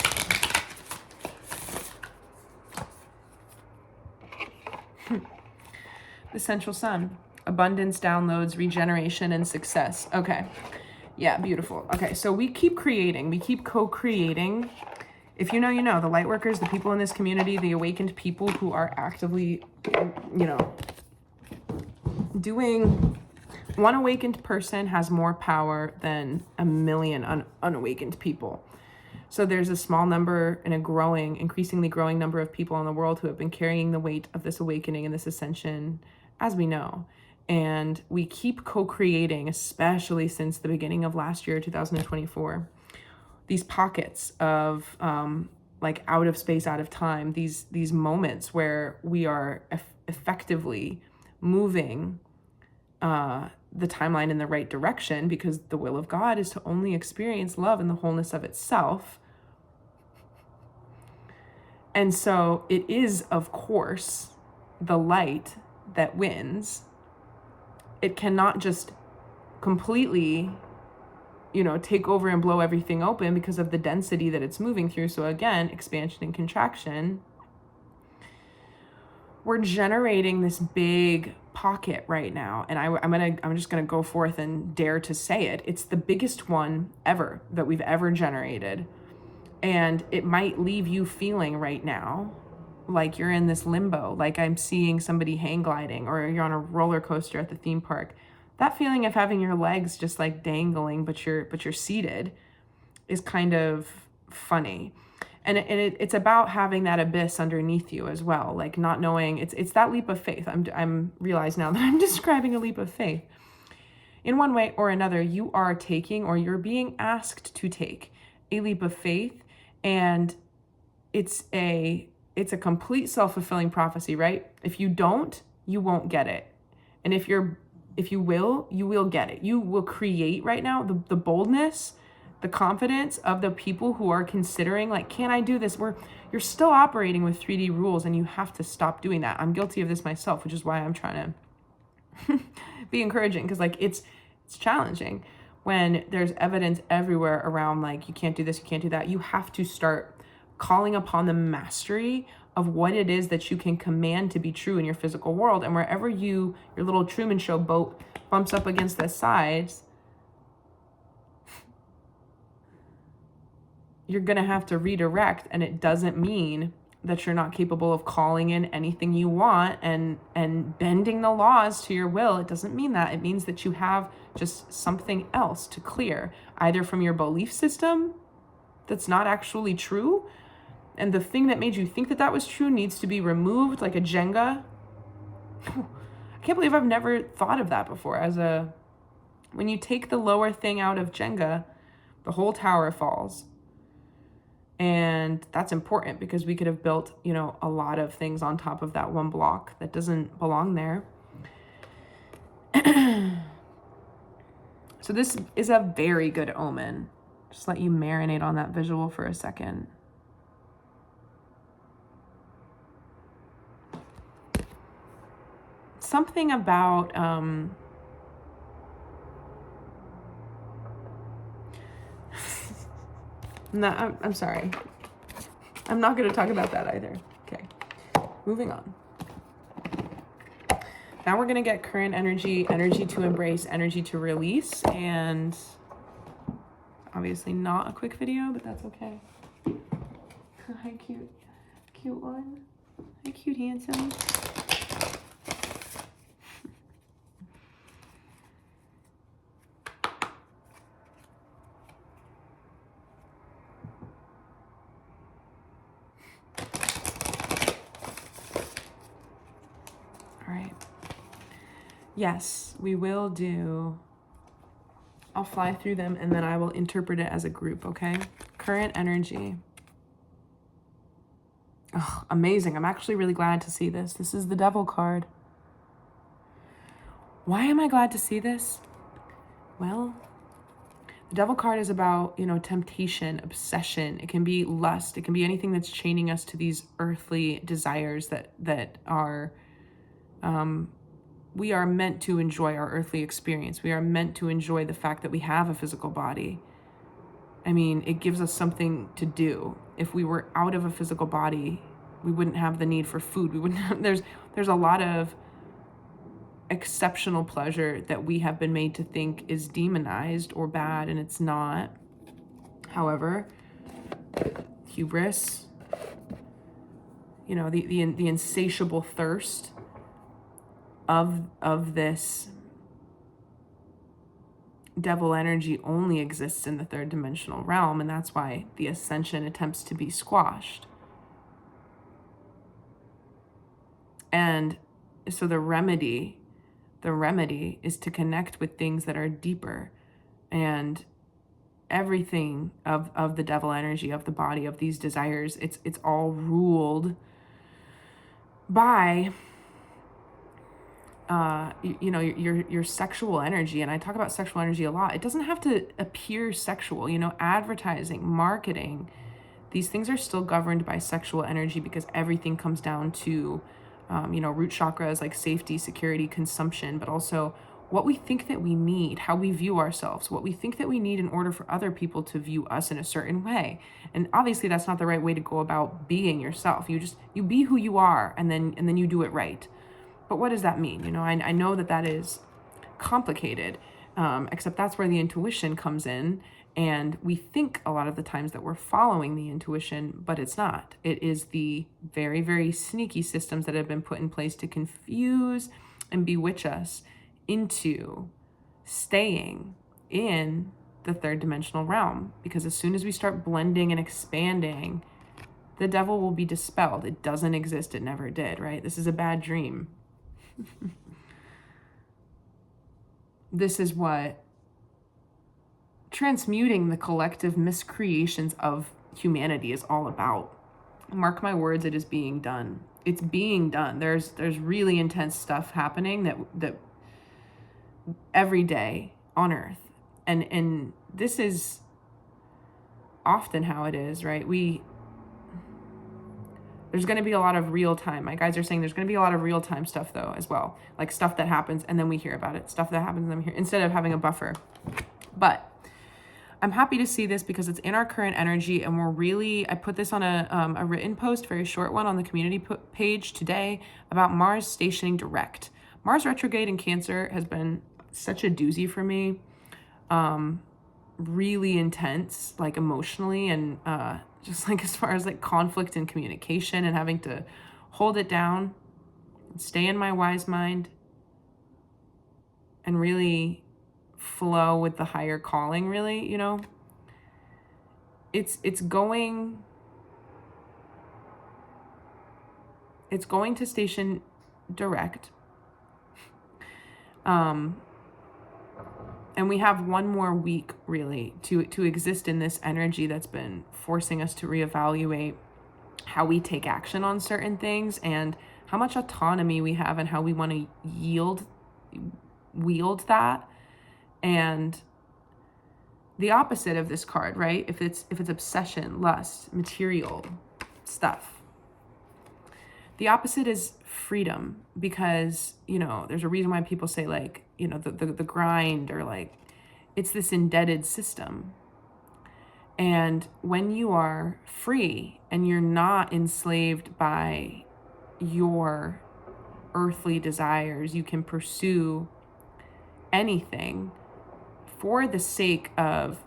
The central sun, abundance, downloads, regeneration, and success. Okay. Yeah, beautiful. Okay, so we keep creating, we keep co-creating. If you know, you know, the light workers, the people in this community, the awakened people who are actively, you know, doing. One awakened person has more power than a million unawakened people. So there's a small number and a growing, increasingly growing number of people in the world who have been carrying the weight of this awakening and this ascension, as we know. And we keep co-creating, especially since the beginning of last year, 2024, these pockets of like out of space, out of time, these moments where we are effectively moving the timeline in the right direction, because the will of God is to only experience love in the wholeness of itself. And so it is, of course, the light that wins. It cannot just completely, you know, take over and blow everything open because of the density that it's moving through. So again, expansion and contraction. We're generating this big pocket right now, and I'm just gonna go forth and dare to say it. It's the biggest one ever that we've ever generated, and it might leave you feeling right now like you're in this limbo, like I'm seeing somebody hang gliding, or you're on a roller coaster at the theme park. That feeling of having your legs just like dangling, but you're seated, is kind of funny. And it's about having that abyss underneath you as well, like not knowing. It's that leap of faith. I'm realize now that I'm describing a leap of faith. In one way or another, you are taking, or you're being asked to take, a leap of faith, and it's a complete self-fulfilling prophecy, right? If you don't, you won't get it. And if you will get it. You will create right now the boldness, the confidence of the people who are considering, like, can I do this? You're still operating with 3D rules, and you have to stop doing that. I'm guilty of this myself, which is why I'm trying to be encouraging, because like it's challenging when there's evidence everywhere around, like, you can't do this, you can't do that. You have to start calling upon the mastery of what it is that you can command to be true in your physical world. And wherever your little Truman Show boat bumps up against the sides, you're going to have to redirect. And it doesn't mean that you're not capable of calling in anything you want and bending the laws to your will. It doesn't mean that. It means that you have just something else to clear, either from your belief system that's not actually true, and the thing that made you think that that was true needs to be removed, like a Jenga. I can't believe I've never thought of that before. When you take the lower thing out of Jenga, the whole tower falls. And that's important because we could have built, a lot of things on top of that one block that doesn't belong there. So this is a very good omen. Just let you marinate on that visual for a second. Something about no, I'm sorry. I'm not going to talk about that either. Okay, moving on. Now we're going to get current energy to embrace, energy to release, and obviously not a quick video, but that's okay. Hi, cute one. Hi, cute, handsome. Yes, we will do. I'll fly through them and then I will interpret it as a group, okay? Current energy. Oh, amazing. I'm actually really glad to see this. This is the Devil card. Why am I glad to see this? Well, the Devil card is about, temptation, obsession. It can be lust. It can be anything that's chaining us to these earthly desires that are... we are meant to enjoy our earthly experience. We are meant to enjoy the fact that we have a physical body. I mean, it gives us something to do. If we were out of a physical body, we wouldn't have the need for food. We wouldn't have, there's a lot of exceptional pleasure that we have been made to think is demonized or bad, and it's not. However, hubris, the insatiable thirst of this devil energy only exists in the third dimensional realm, and that's why the ascension attempts to be squashed. And so the remedy is to connect with things that are deeper, and everything of the devil energy, of the body, of these desires, it's all ruled by your sexual energy. And I talk about sexual energy a lot. It doesn't have to appear sexual, advertising, marketing, these things are still governed by sexual energy because everything comes down to, root chakras like safety, security, consumption, but also what we think that we need, how we view ourselves, what we think that we need in order for other people to view us in a certain way. And obviously that's not the right way to go about being yourself. You be who you are, and then you do it right. But what does that mean? I know that is complicated, except that's where the intuition comes in. And we think a lot of the times that we're following the intuition, but it's not. It is the very, very sneaky systems that have been put in place to confuse and bewitch us into staying in the third dimensional realm. Because as soon as we start blending and expanding, the devil will be dispelled. It doesn't exist. It never did, right? This is a bad dream. This is what transmuting the collective miscreations of humanity is all about. Mark my words, it is being done. It's being done. There's really intense stuff happening that every day on Earth. And this is often how it is, right? There's going to be a lot of real time. My guys are saying there's going to be a lot of real time stuff though as well. Like stuff that happens and then we hear about it. Stuff that happens and then we hear, instead of having a buffer. But I'm happy to see this because it's in our current energy, and I put this on a written post, very short one on the community page today about Mars stationing direct. Mars retrograde in Cancer has been such a doozy for me. Really intense, like emotionally and just like as far as like conflict and communication and having to hold it down, stay in my wise mind, and really flow with the higher calling, really, you know. It's going to station direct. And we have one more week really to exist in this energy that's been forcing us to reevaluate how we take action on certain things and how much autonomy we have and how we want to wield that. And the opposite of this card, right? If it's obsession, lust, material stuff, the opposite is freedom, because, you know, there's a reason why people say, like, you know, the grind, or like, it's this indebted system. And when you are free and you're not enslaved by your earthly desires, you can pursue anything for the sake of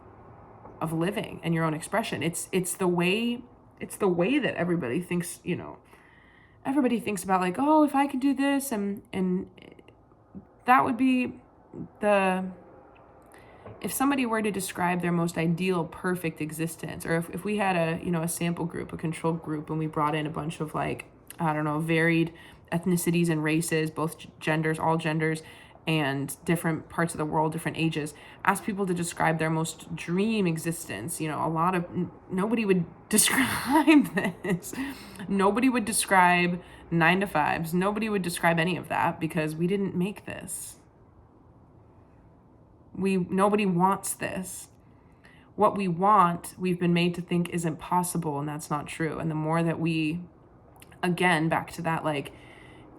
living and your own expression. It's the way that everybody thinks, you know, everybody thinks about, like, oh, if I could do this, and that would be if somebody were to describe their most ideal, perfect existence, or if we had a sample group, a control group, and we brought in a bunch of, like, I don't know, varied ethnicities and races, both genders, all genders, and different parts of the world, different ages, ask people to describe their most dream existence, you know, nobody would describe this. Nobody would describe 9 to 5s. Nobody would describe any of that, because we didn't make this. Nobody wants this. What we want, we've been made to think is impossible, and that's not true. And the more that we, again, back to that, like,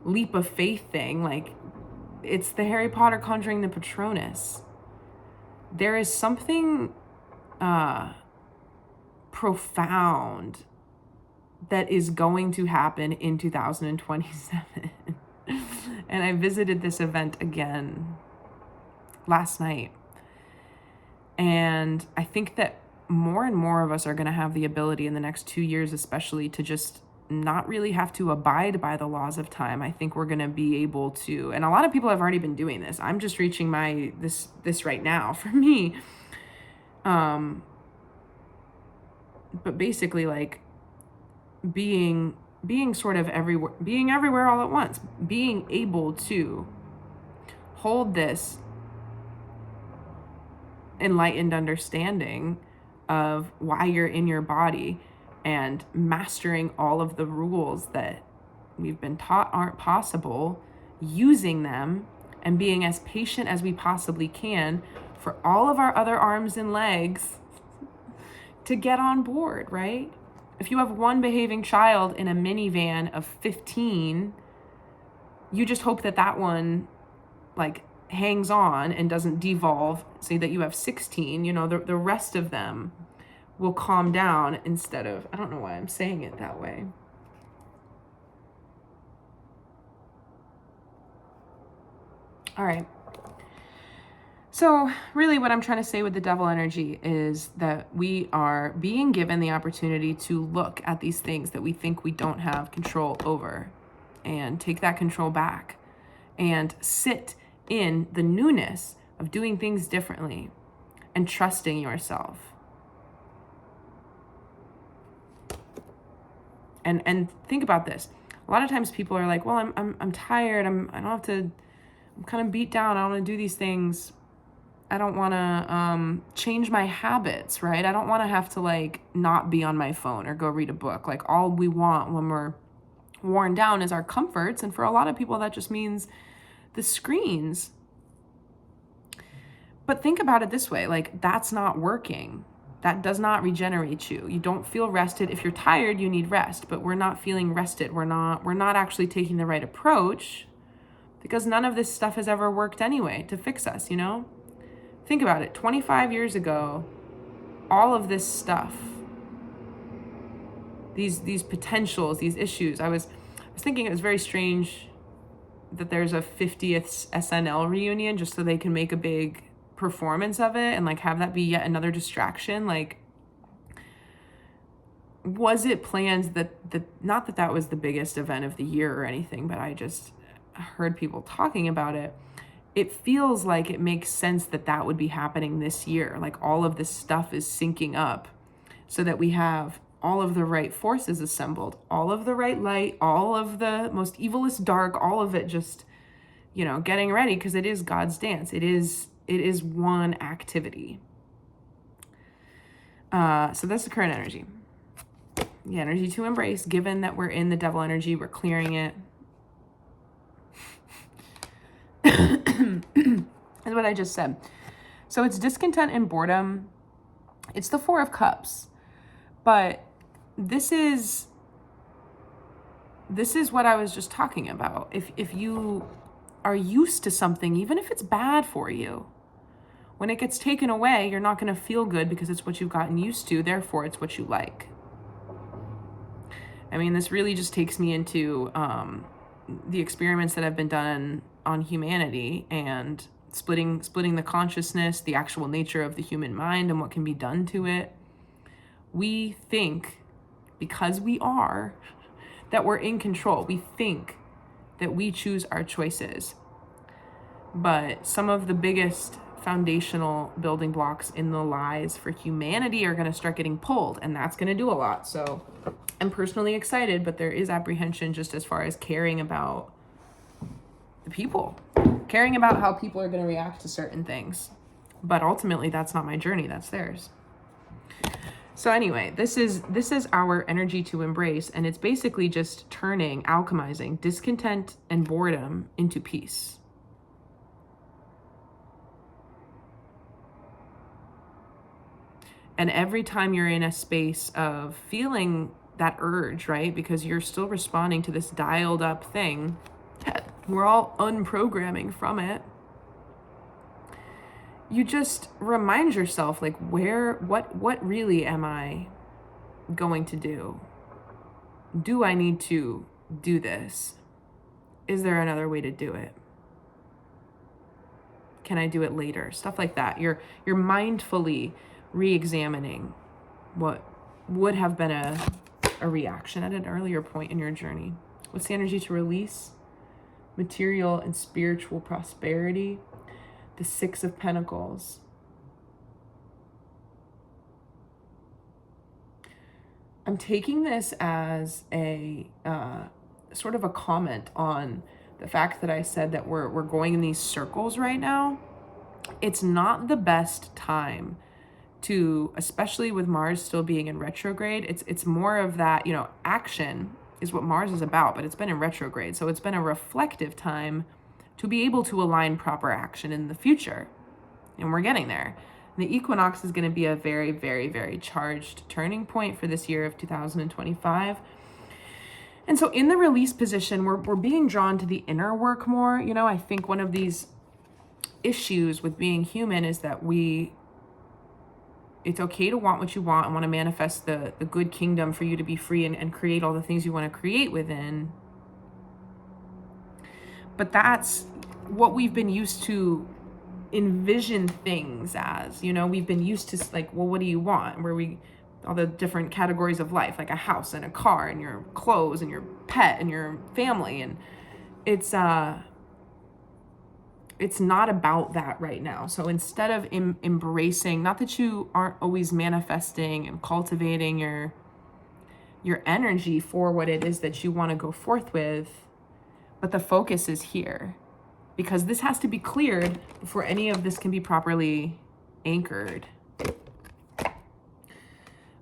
leap of faith thing, like, it's the Harry Potter conjuring the Patronus. There is something profound that is going to happen in 2027. And I visited this event again last night. And I think that more and more of us are going to have the ability in the next 2 years, especially, to just not really have to abide by the laws of time. I think we're going to be able to, and a lot of people have already been doing this. I'm just reaching this right now for me. But basically, like, being sort of everywhere all at once, being able to hold this enlightened understanding of why you're in your body, and mastering all of the rules that we've been taught aren't possible, using them and being as patient as we possibly can for all of our other arms and legs to get on board, right? If you have one behaving child in a minivan of 15, you just hope that one, like, hangs on and doesn't devolve, so that you have 16, you know, the rest of them will calm down, instead of, I don't know why I'm saying it that way. All right. So really what I'm trying to say with the devil energy is that we are being given the opportunity to look at these things that we think we don't have control over, and take that control back and sit in the newness of doing things differently and trusting yourself. And think about this. A lot of times people are like, well, I'm tired. I'm kind of beat down. I don't want to do these things. I don't want to change my habits, right? I don't want to have to, like, not be on my phone or go read a book. Like, all we want when we're worn down is our comforts. And for a lot of people, that just means the screens. But think about it this way, like, that's not working. That does not regenerate you. You don't feel rested. If you're tired, you need rest, but we're not feeling rested. We're not actually taking the right approach, because none of this stuff has ever worked anyway to fix us, you know? Think about it. 25 years ago, all of this stuff, these potentials, these issues, I was thinking it was very strange that there's a 50th SNL reunion just so they can make a big performance of it and, like, have that be yet another distraction. Like, was it planned that not that that was the biggest event of the year or anything, but I just heard people talking about it. It feels like it makes sense that that would be happening this year. Like all of this stuff is syncing up so that we have all of the right forces assembled, all of the right light, all of the most evilest dark, all of it just, getting ready, because it is God's dance. It is one activity. So that's the current energy. The energy to embrace, given that we're in the devil energy, we're clearing it. Is what I just said. So it's discontent and boredom. It's the Four of Cups. But this is what I was just talking about. If you are used to something, even if it's bad for you, when it gets taken away, you're not going to feel good because it's what you've gotten used to. Therefore, it's what you like. I mean, this really just takes me into the experiments that have been done on humanity and splitting the consciousness, the actual nature of the human mind and what can be done to it. We think, because we are, that we're in control. We think that we choose our choices. But some of the biggest foundational building blocks in the lies for humanity are going to start getting pulled, and that's going to do a lot. So I'm personally excited, but there is apprehension just as far as caring about the people, caring about how people are going to react to certain things. But ultimately, that's not my journey, that's theirs. So anyway, this is our energy to embrace, and it's basically just alchemizing discontent and boredom into peace. And every time you're in a space of feeling that urge, right? Because you're still responding to this dialed up thing, we're all unprogramming from it. You just remind yourself, like, what really am I going to do? Do I need to do this? Is there another way to do it? Can I do it later? Stuff like that. You're mindfully re-examining what would have been a reaction at an earlier point in your journey. What's the energy to release? Material and spiritual prosperity. The Six of Pentacles. I'm taking this as a sort of a comment on the fact that I said that we're going in these circles right now. It's not the best time to, especially with Mars still being in retrograde, it's more of that, action is what Mars is about, but it's been in retrograde. So it's been a reflective time to be able to align proper action in the future. And we're getting there. And the equinox is going to be a very, very, very charged turning point for this year of 2025. And so in the release position, we're being drawn to the inner work more. I think one of these issues with being human is that it's okay to want what you want and want to manifest the good kingdom for you to be free and create all the things you want to create within. But that's what we've been used to envision things as, we've been used to, like, well, what do you want? All the different categories of life, like a house and a car and your clothes and your pet and your family. And it's not about that right now. So instead of embracing, not that you aren't always manifesting and cultivating your energy for what it is that you want to go forth with, but the focus is here, because this has to be cleared before any of this can be properly anchored.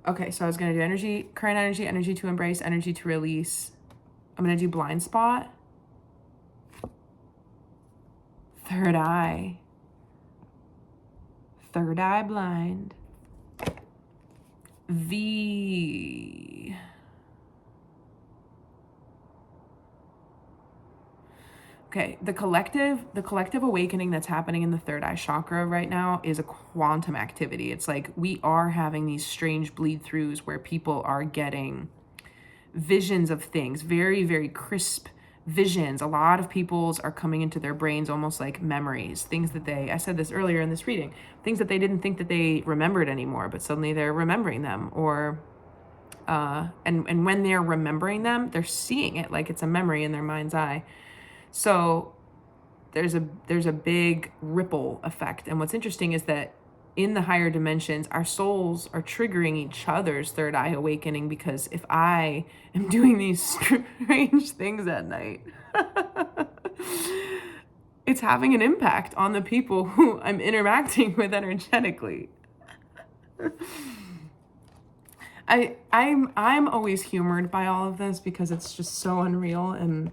Okay, so I was going to do current energy to embrace, energy to release. I'm going to do blind spot. Third eye blind. V. Okay, the collective awakening that's happening in the third eye chakra right now is a quantum activity. It's like we are having these strange bleed throughs where people are getting visions of things, very, very crisp visions. A lot of people's are coming into their brains almost like memories, things that I said this earlier in this reading, things that they didn't think that they remembered anymore, but suddenly they're remembering them. Or And when they're remembering them, they're seeing it like it's a memory in their mind's eye. So there's a big ripple effect. And what's interesting is that in the higher dimensions, our souls are triggering each other's third eye awakening, because if I am doing these strange things at night, it's having an impact on the people who I'm interacting with energetically. I'm always humored by all of this because it's just so unreal, and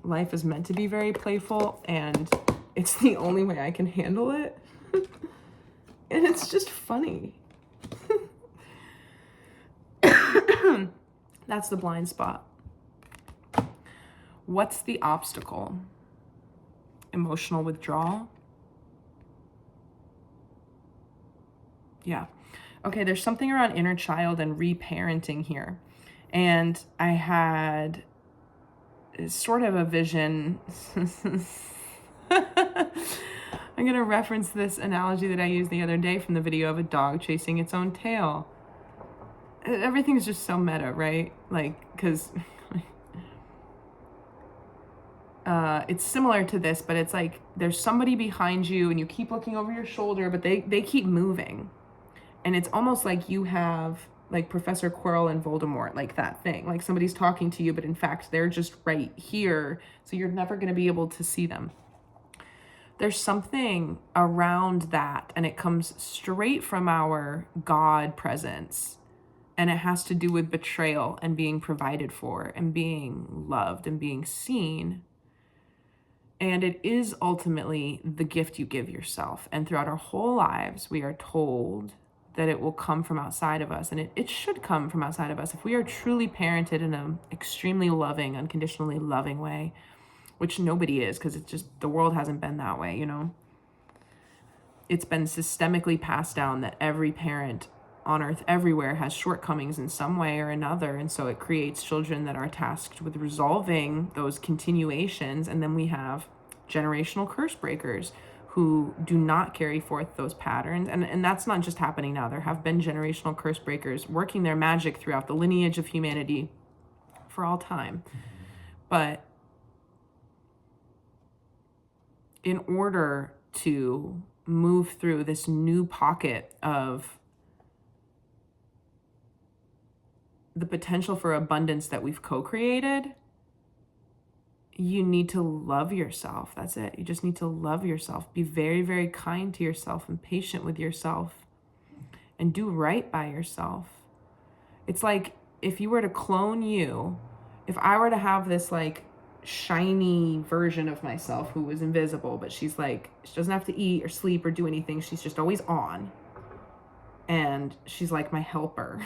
life is meant to be very playful, and it's the only way I can handle it. And it's just funny. That's the blind spot. What's the obstacle? Emotional withdrawal? Yeah. Okay, there's something around inner child and reparenting here. And I had sort of a vision. I'm going to reference this analogy that I used the other day from the video of a dog chasing its own tail. Everything's just so meta, right? Like, because it's similar to this, but it's like there's somebody behind you and you keep looking over your shoulder, but they keep moving. And it's almost like you have like Professor Quirrell and Voldemort, like that thing. Like somebody's talking to you, but in fact, they're just right here. So you're never going to be able to see them. There's something around that, and it comes straight from our God presence. And it has to do with betrayal and being provided for and being loved and being seen. And it is ultimately the gift you give yourself. And throughout our whole lives, we are told that it will come from outside of us. And it should come from outside of us. If we are truly parented in an extremely loving, unconditionally loving way, which nobody is, because it's just, the world hasn't been that way, you know? It's been systemically passed down that every parent on earth everywhere has shortcomings in some way or another. And so it creates children that are tasked with resolving those continuations. And then we have generational curse breakers who do not carry forth those patterns. And that's not just happening now. There have been generational curse breakers working their magic throughout the lineage of humanity for all time. But in order to move through this new pocket of the potential for abundance that we've co-created, you need to love yourself. That's it. You just need to love yourself. Be very, very kind to yourself and patient with yourself, and do right by yourself. It's like if you were to clone you, if I were to have this like shiny version of myself who was invisible, but she's like, she doesn't have to eat or sleep or do anything. She's just always on. And she's like my helper.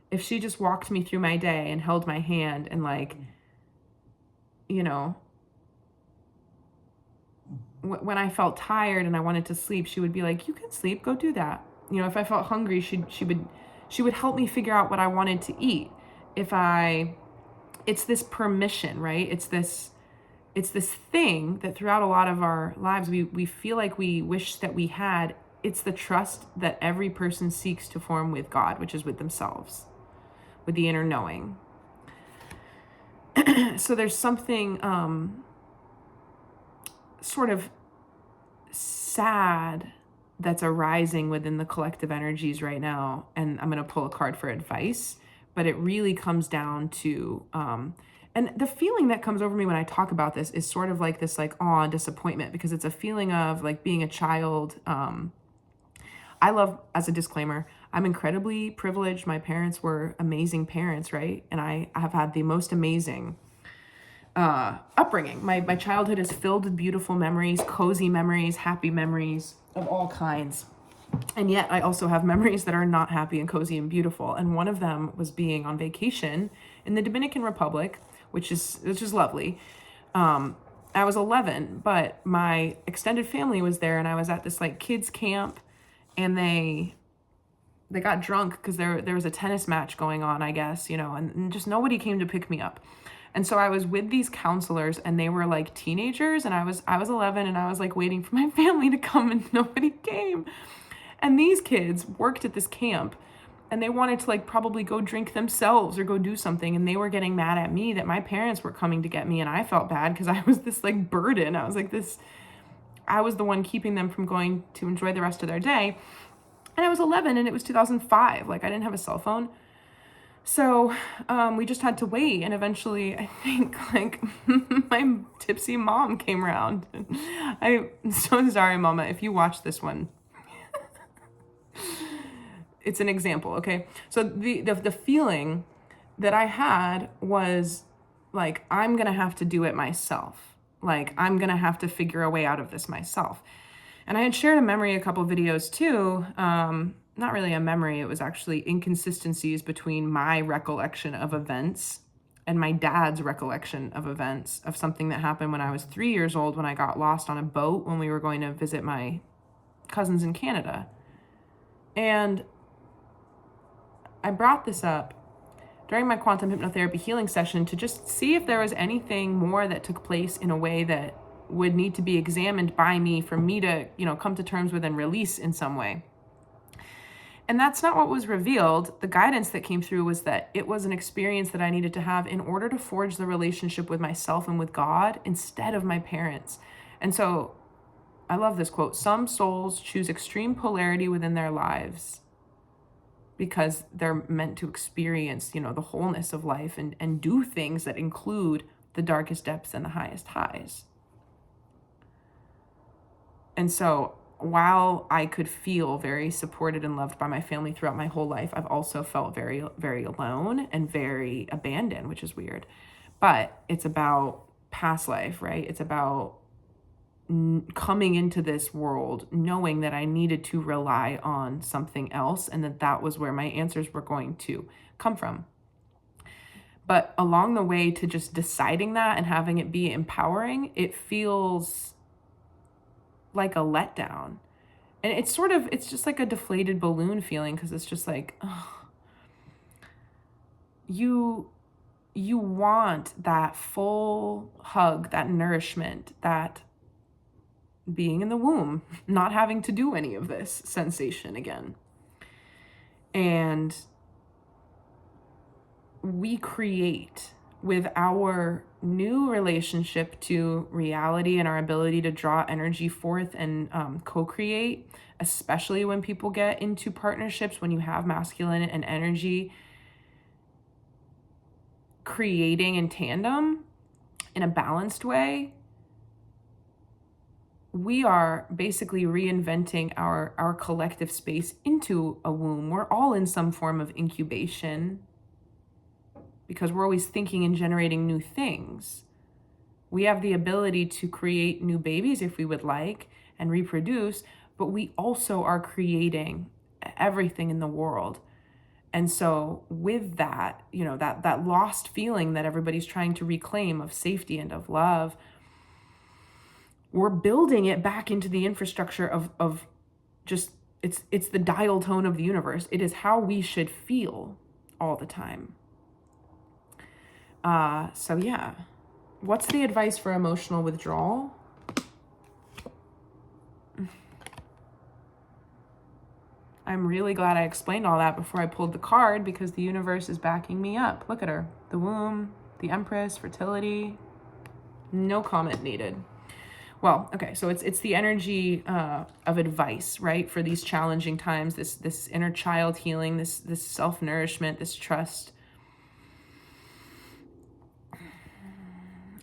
If she just walked me through my day and held my hand and like, you know, when I felt tired and I wanted to sleep, she would be like, you can sleep, go do that. You know, if I felt hungry, she would help me figure out what I wanted to eat. It's this permission, right? It's this thing that throughout a lot of our lives, we feel like we wish that we had. It's the trust that every person seeks to form with God, which is with themselves, with the inner knowing. So there's something sort of sad that's arising within the collective energies right now. And I'm going to pull a card for advice, but it really comes down to, and the feeling that comes over me when I talk about this is sort of like this, like, awe and disappointment, because it's a feeling of like being a child. I love, as a disclaimer, I'm incredibly privileged. My parents were amazing parents, right? And I have had the most amazing upbringing. My childhood is filled with beautiful memories, cozy memories, happy memories of all kinds. And yet I also have memories that are not happy and cozy and beautiful. And one of them was being on vacation in the Dominican Republic, which is lovely. I was 11, but my extended family was there, and I was at this like kids camp, and they got drunk because there was a tennis match going on, I guess, you know, and just nobody came to pick me up. And so I was with these counselors, and they were like teenagers, and I was 11, and I was like waiting for my family to come, and nobody came. And these kids worked at this camp, and they wanted to like probably go drink themselves or go do something, and they were getting mad at me that my parents were coming to get me, and I felt bad because I was this like burden. I was the one keeping them from going to enjoy the rest of their day. And I was 11 and it was 2005. Like I didn't have a cell phone. So we just had to wait. And eventually I think like my tipsy mom came around. I'm so sorry, Mama, if you watch this one. It's an example, okay? So the feeling that I had was like, I'm gonna have to do it myself. Like, I'm gonna have to figure a way out of this myself. And I had shared a memory, a couple videos too. Not really a memory, it was actually inconsistencies between my recollection of events and my dad's recollection of events of something that happened when I was 3 years old, when I got lost on a boat when we were going to visit my cousins in Canada. And I brought this up during my quantum hypnotherapy healing session to just see if there was anything more that took place in a way that would need to be examined by me for me to, come to terms with and release in some way. And that's not what was revealed. The guidance that came through was that it was an experience that I needed to have in order to forge the relationship with myself and with God instead of my parents. And so I love this quote: some souls choose extreme polarity within their lives because they're meant to experience, the wholeness of life and do things that include the darkest depths and the highest highs. And so while I could feel very supported and loved by my family throughout my whole life, I've also felt very, very alone and very abandoned, which is weird. But it's about past life, right? It's about coming into this world knowing that I needed to rely on something else, and that was where my answers were going to come from. But along the way to just deciding that and having it be empowering, it feels like a letdown. And it's just like a deflated balloon feeling, because it's just like, oh, you want that full hug, that nourishment, that being in the womb, not having to do any of this sensation again. And we create with our new relationship to reality and our ability to draw energy forth and co-create, especially when people get into partnerships, when you have masculine and energy creating in tandem in a balanced way. We are basically reinventing our collective space into a womb. We're all in some form of incubation because we're always thinking and generating new things. We have the ability to create new babies if we would like and reproduce, but we also are creating everything in the world. And so with that, that lost feeling that everybody's trying to reclaim of safety and of love, we're building it back into the infrastructure of just, it's the dial tone of the universe. It is how we should feel all the time. So yeah, what's the advice for emotional withdrawal? I'm really glad I explained all that before I pulled the card, because the universe is backing me up. Look at her, the womb, the Empress, fertility, no comment needed. Well, okay, so it's the energy of advice, right? For these challenging times, this inner child healing, this self-nourishment, this trust.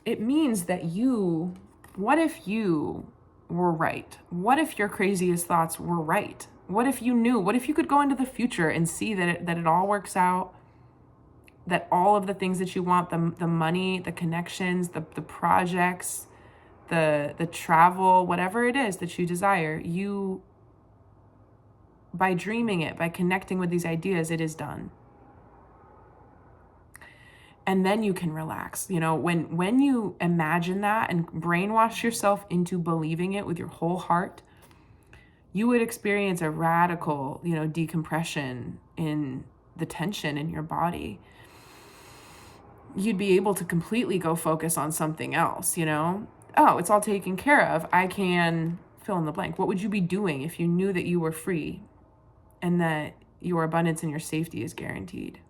It means that what if you were right? What if your craziest thoughts were right? What if you knew? What if you could go into the future and see that it all works out? That all of the things that you want, the money, the connections, the projects, the travel, whatever it is that you desire, by dreaming it, by connecting with these ideas, it is done. And then you can relax. When you imagine that and brainwash yourself into believing it with your whole heart, you would experience a radical, decompression in the tension in your body. You'd be able to completely go focus on something else, Oh, it's all taken care of. I can fill in the blank. What would you be doing if you knew that you were free and that your abundance and your safety is guaranteed.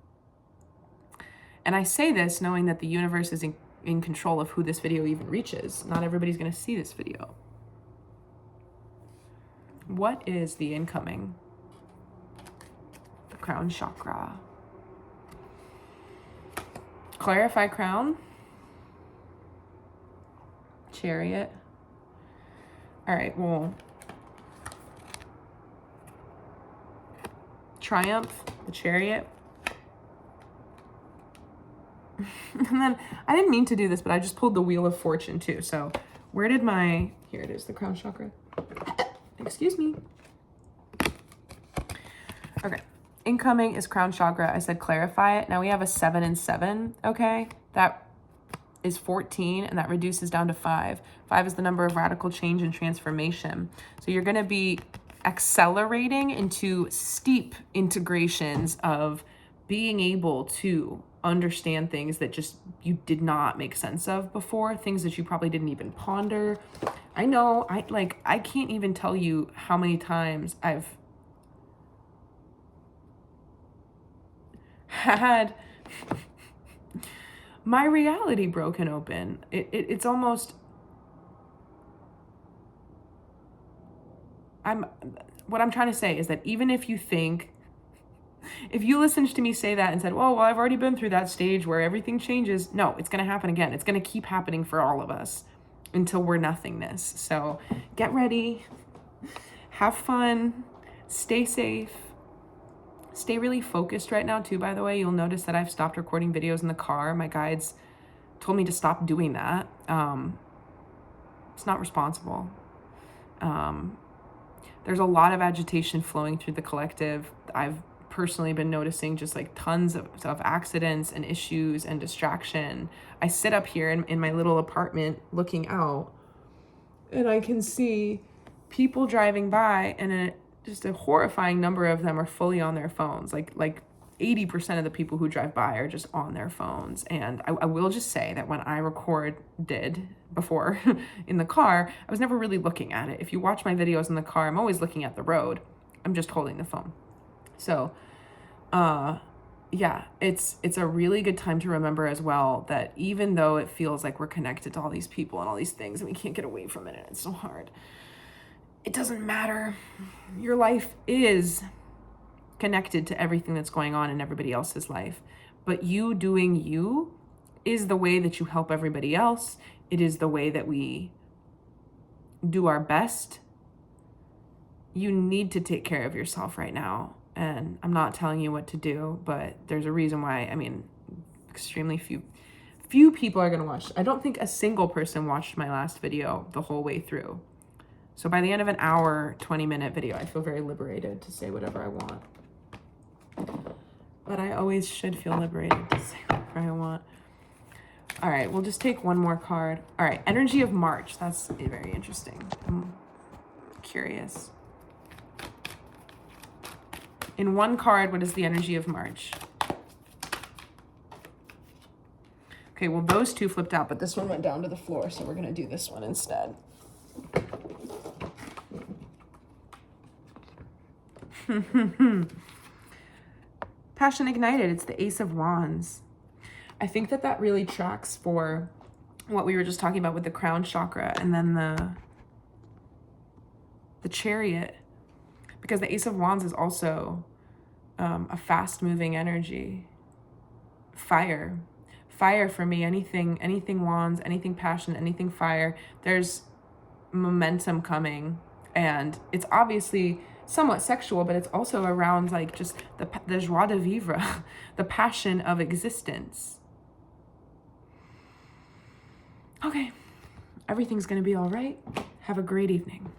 And I say this knowing that the universe is in control of who this video even reaches. Not everybody's going to see this video. What is the incoming? The crown chakra. Clarify crown. Chariot. All right, well, Triumph, the Chariot. And then, I didn't mean to do this, but I just pulled the Wheel of Fortune too. So where did my, here it is, the crown chakra. Excuse me. Okay, incoming is crown chakra. I said clarify it. Now we have a 7 and 7, okay? That is 14, and that reduces down to 5. 5 is the number of radical change and transformation. So you're gonna be accelerating into steep integrations of being able to understand things that just you did not make sense of before, things that you probably didn't even ponder. I know, I can't even tell you how many times I've had my reality broken open. It's almost, what I'm trying to say is that even if you think, if you listened to me say that and said, well, I've already been through that stage where everything changes. No, it's going to happen again. It's going to keep happening for all of us until we're nothingness. So get ready, have fun, stay safe, stay really focused right now too. By the way, you'll notice that I've stopped recording videos in the car. My guides told me to stop doing that. It's not responsible. There's a lot of agitation flowing through the collective. I've personally been noticing just like tons of accidents and issues and distraction. I sit up here in my little apartment looking out, and I can see people driving by, and just a horrifying number of them are fully on their phones. Like 80% of the people who drive by are just on their phones. And I will just say that when I recorded before in the car, I was never really looking at it. If you watch my videos in the car, I'm always looking at the road. I'm just holding the phone. So, yeah, it's a really good time to remember as well that even though it feels like we're connected to all these people and all these things and we can't get away from it and it's so hard, it doesn't matter. Your life is connected to everything that's going on in everybody else's life. But you doing you is the way that you help everybody else. It is the way that we do our best. You need to take care of yourself right now. And I'm not telling you what to do, but there's a reason why, extremely few people are going to watch. I don't think a single person watched my last video the whole way through. So by the end of an hour, 20-minute video, I feel very liberated to say whatever I want. But I always should feel liberated to say whatever I want. All right, we'll just take one more card. All right, energy of March. That's very interesting. I'm curious. In one card, what is the energy of March? Okay, well, those two flipped out, but this one went down to the floor, so we're going to do this one instead. Passion ignited. It's the Ace of Wands. I think that really tracks for what we were just talking about with the crown chakra and then the Chariot, because the Ace of Wands is also a fast-moving energy. Fire for me. Anything wands, anything passion, anything fire. There's momentum coming, and it's obviously somewhat sexual, but it's also around like just the joie de vivre, the passion of existence. Okay, everything's gonna be all right. Have a great evening.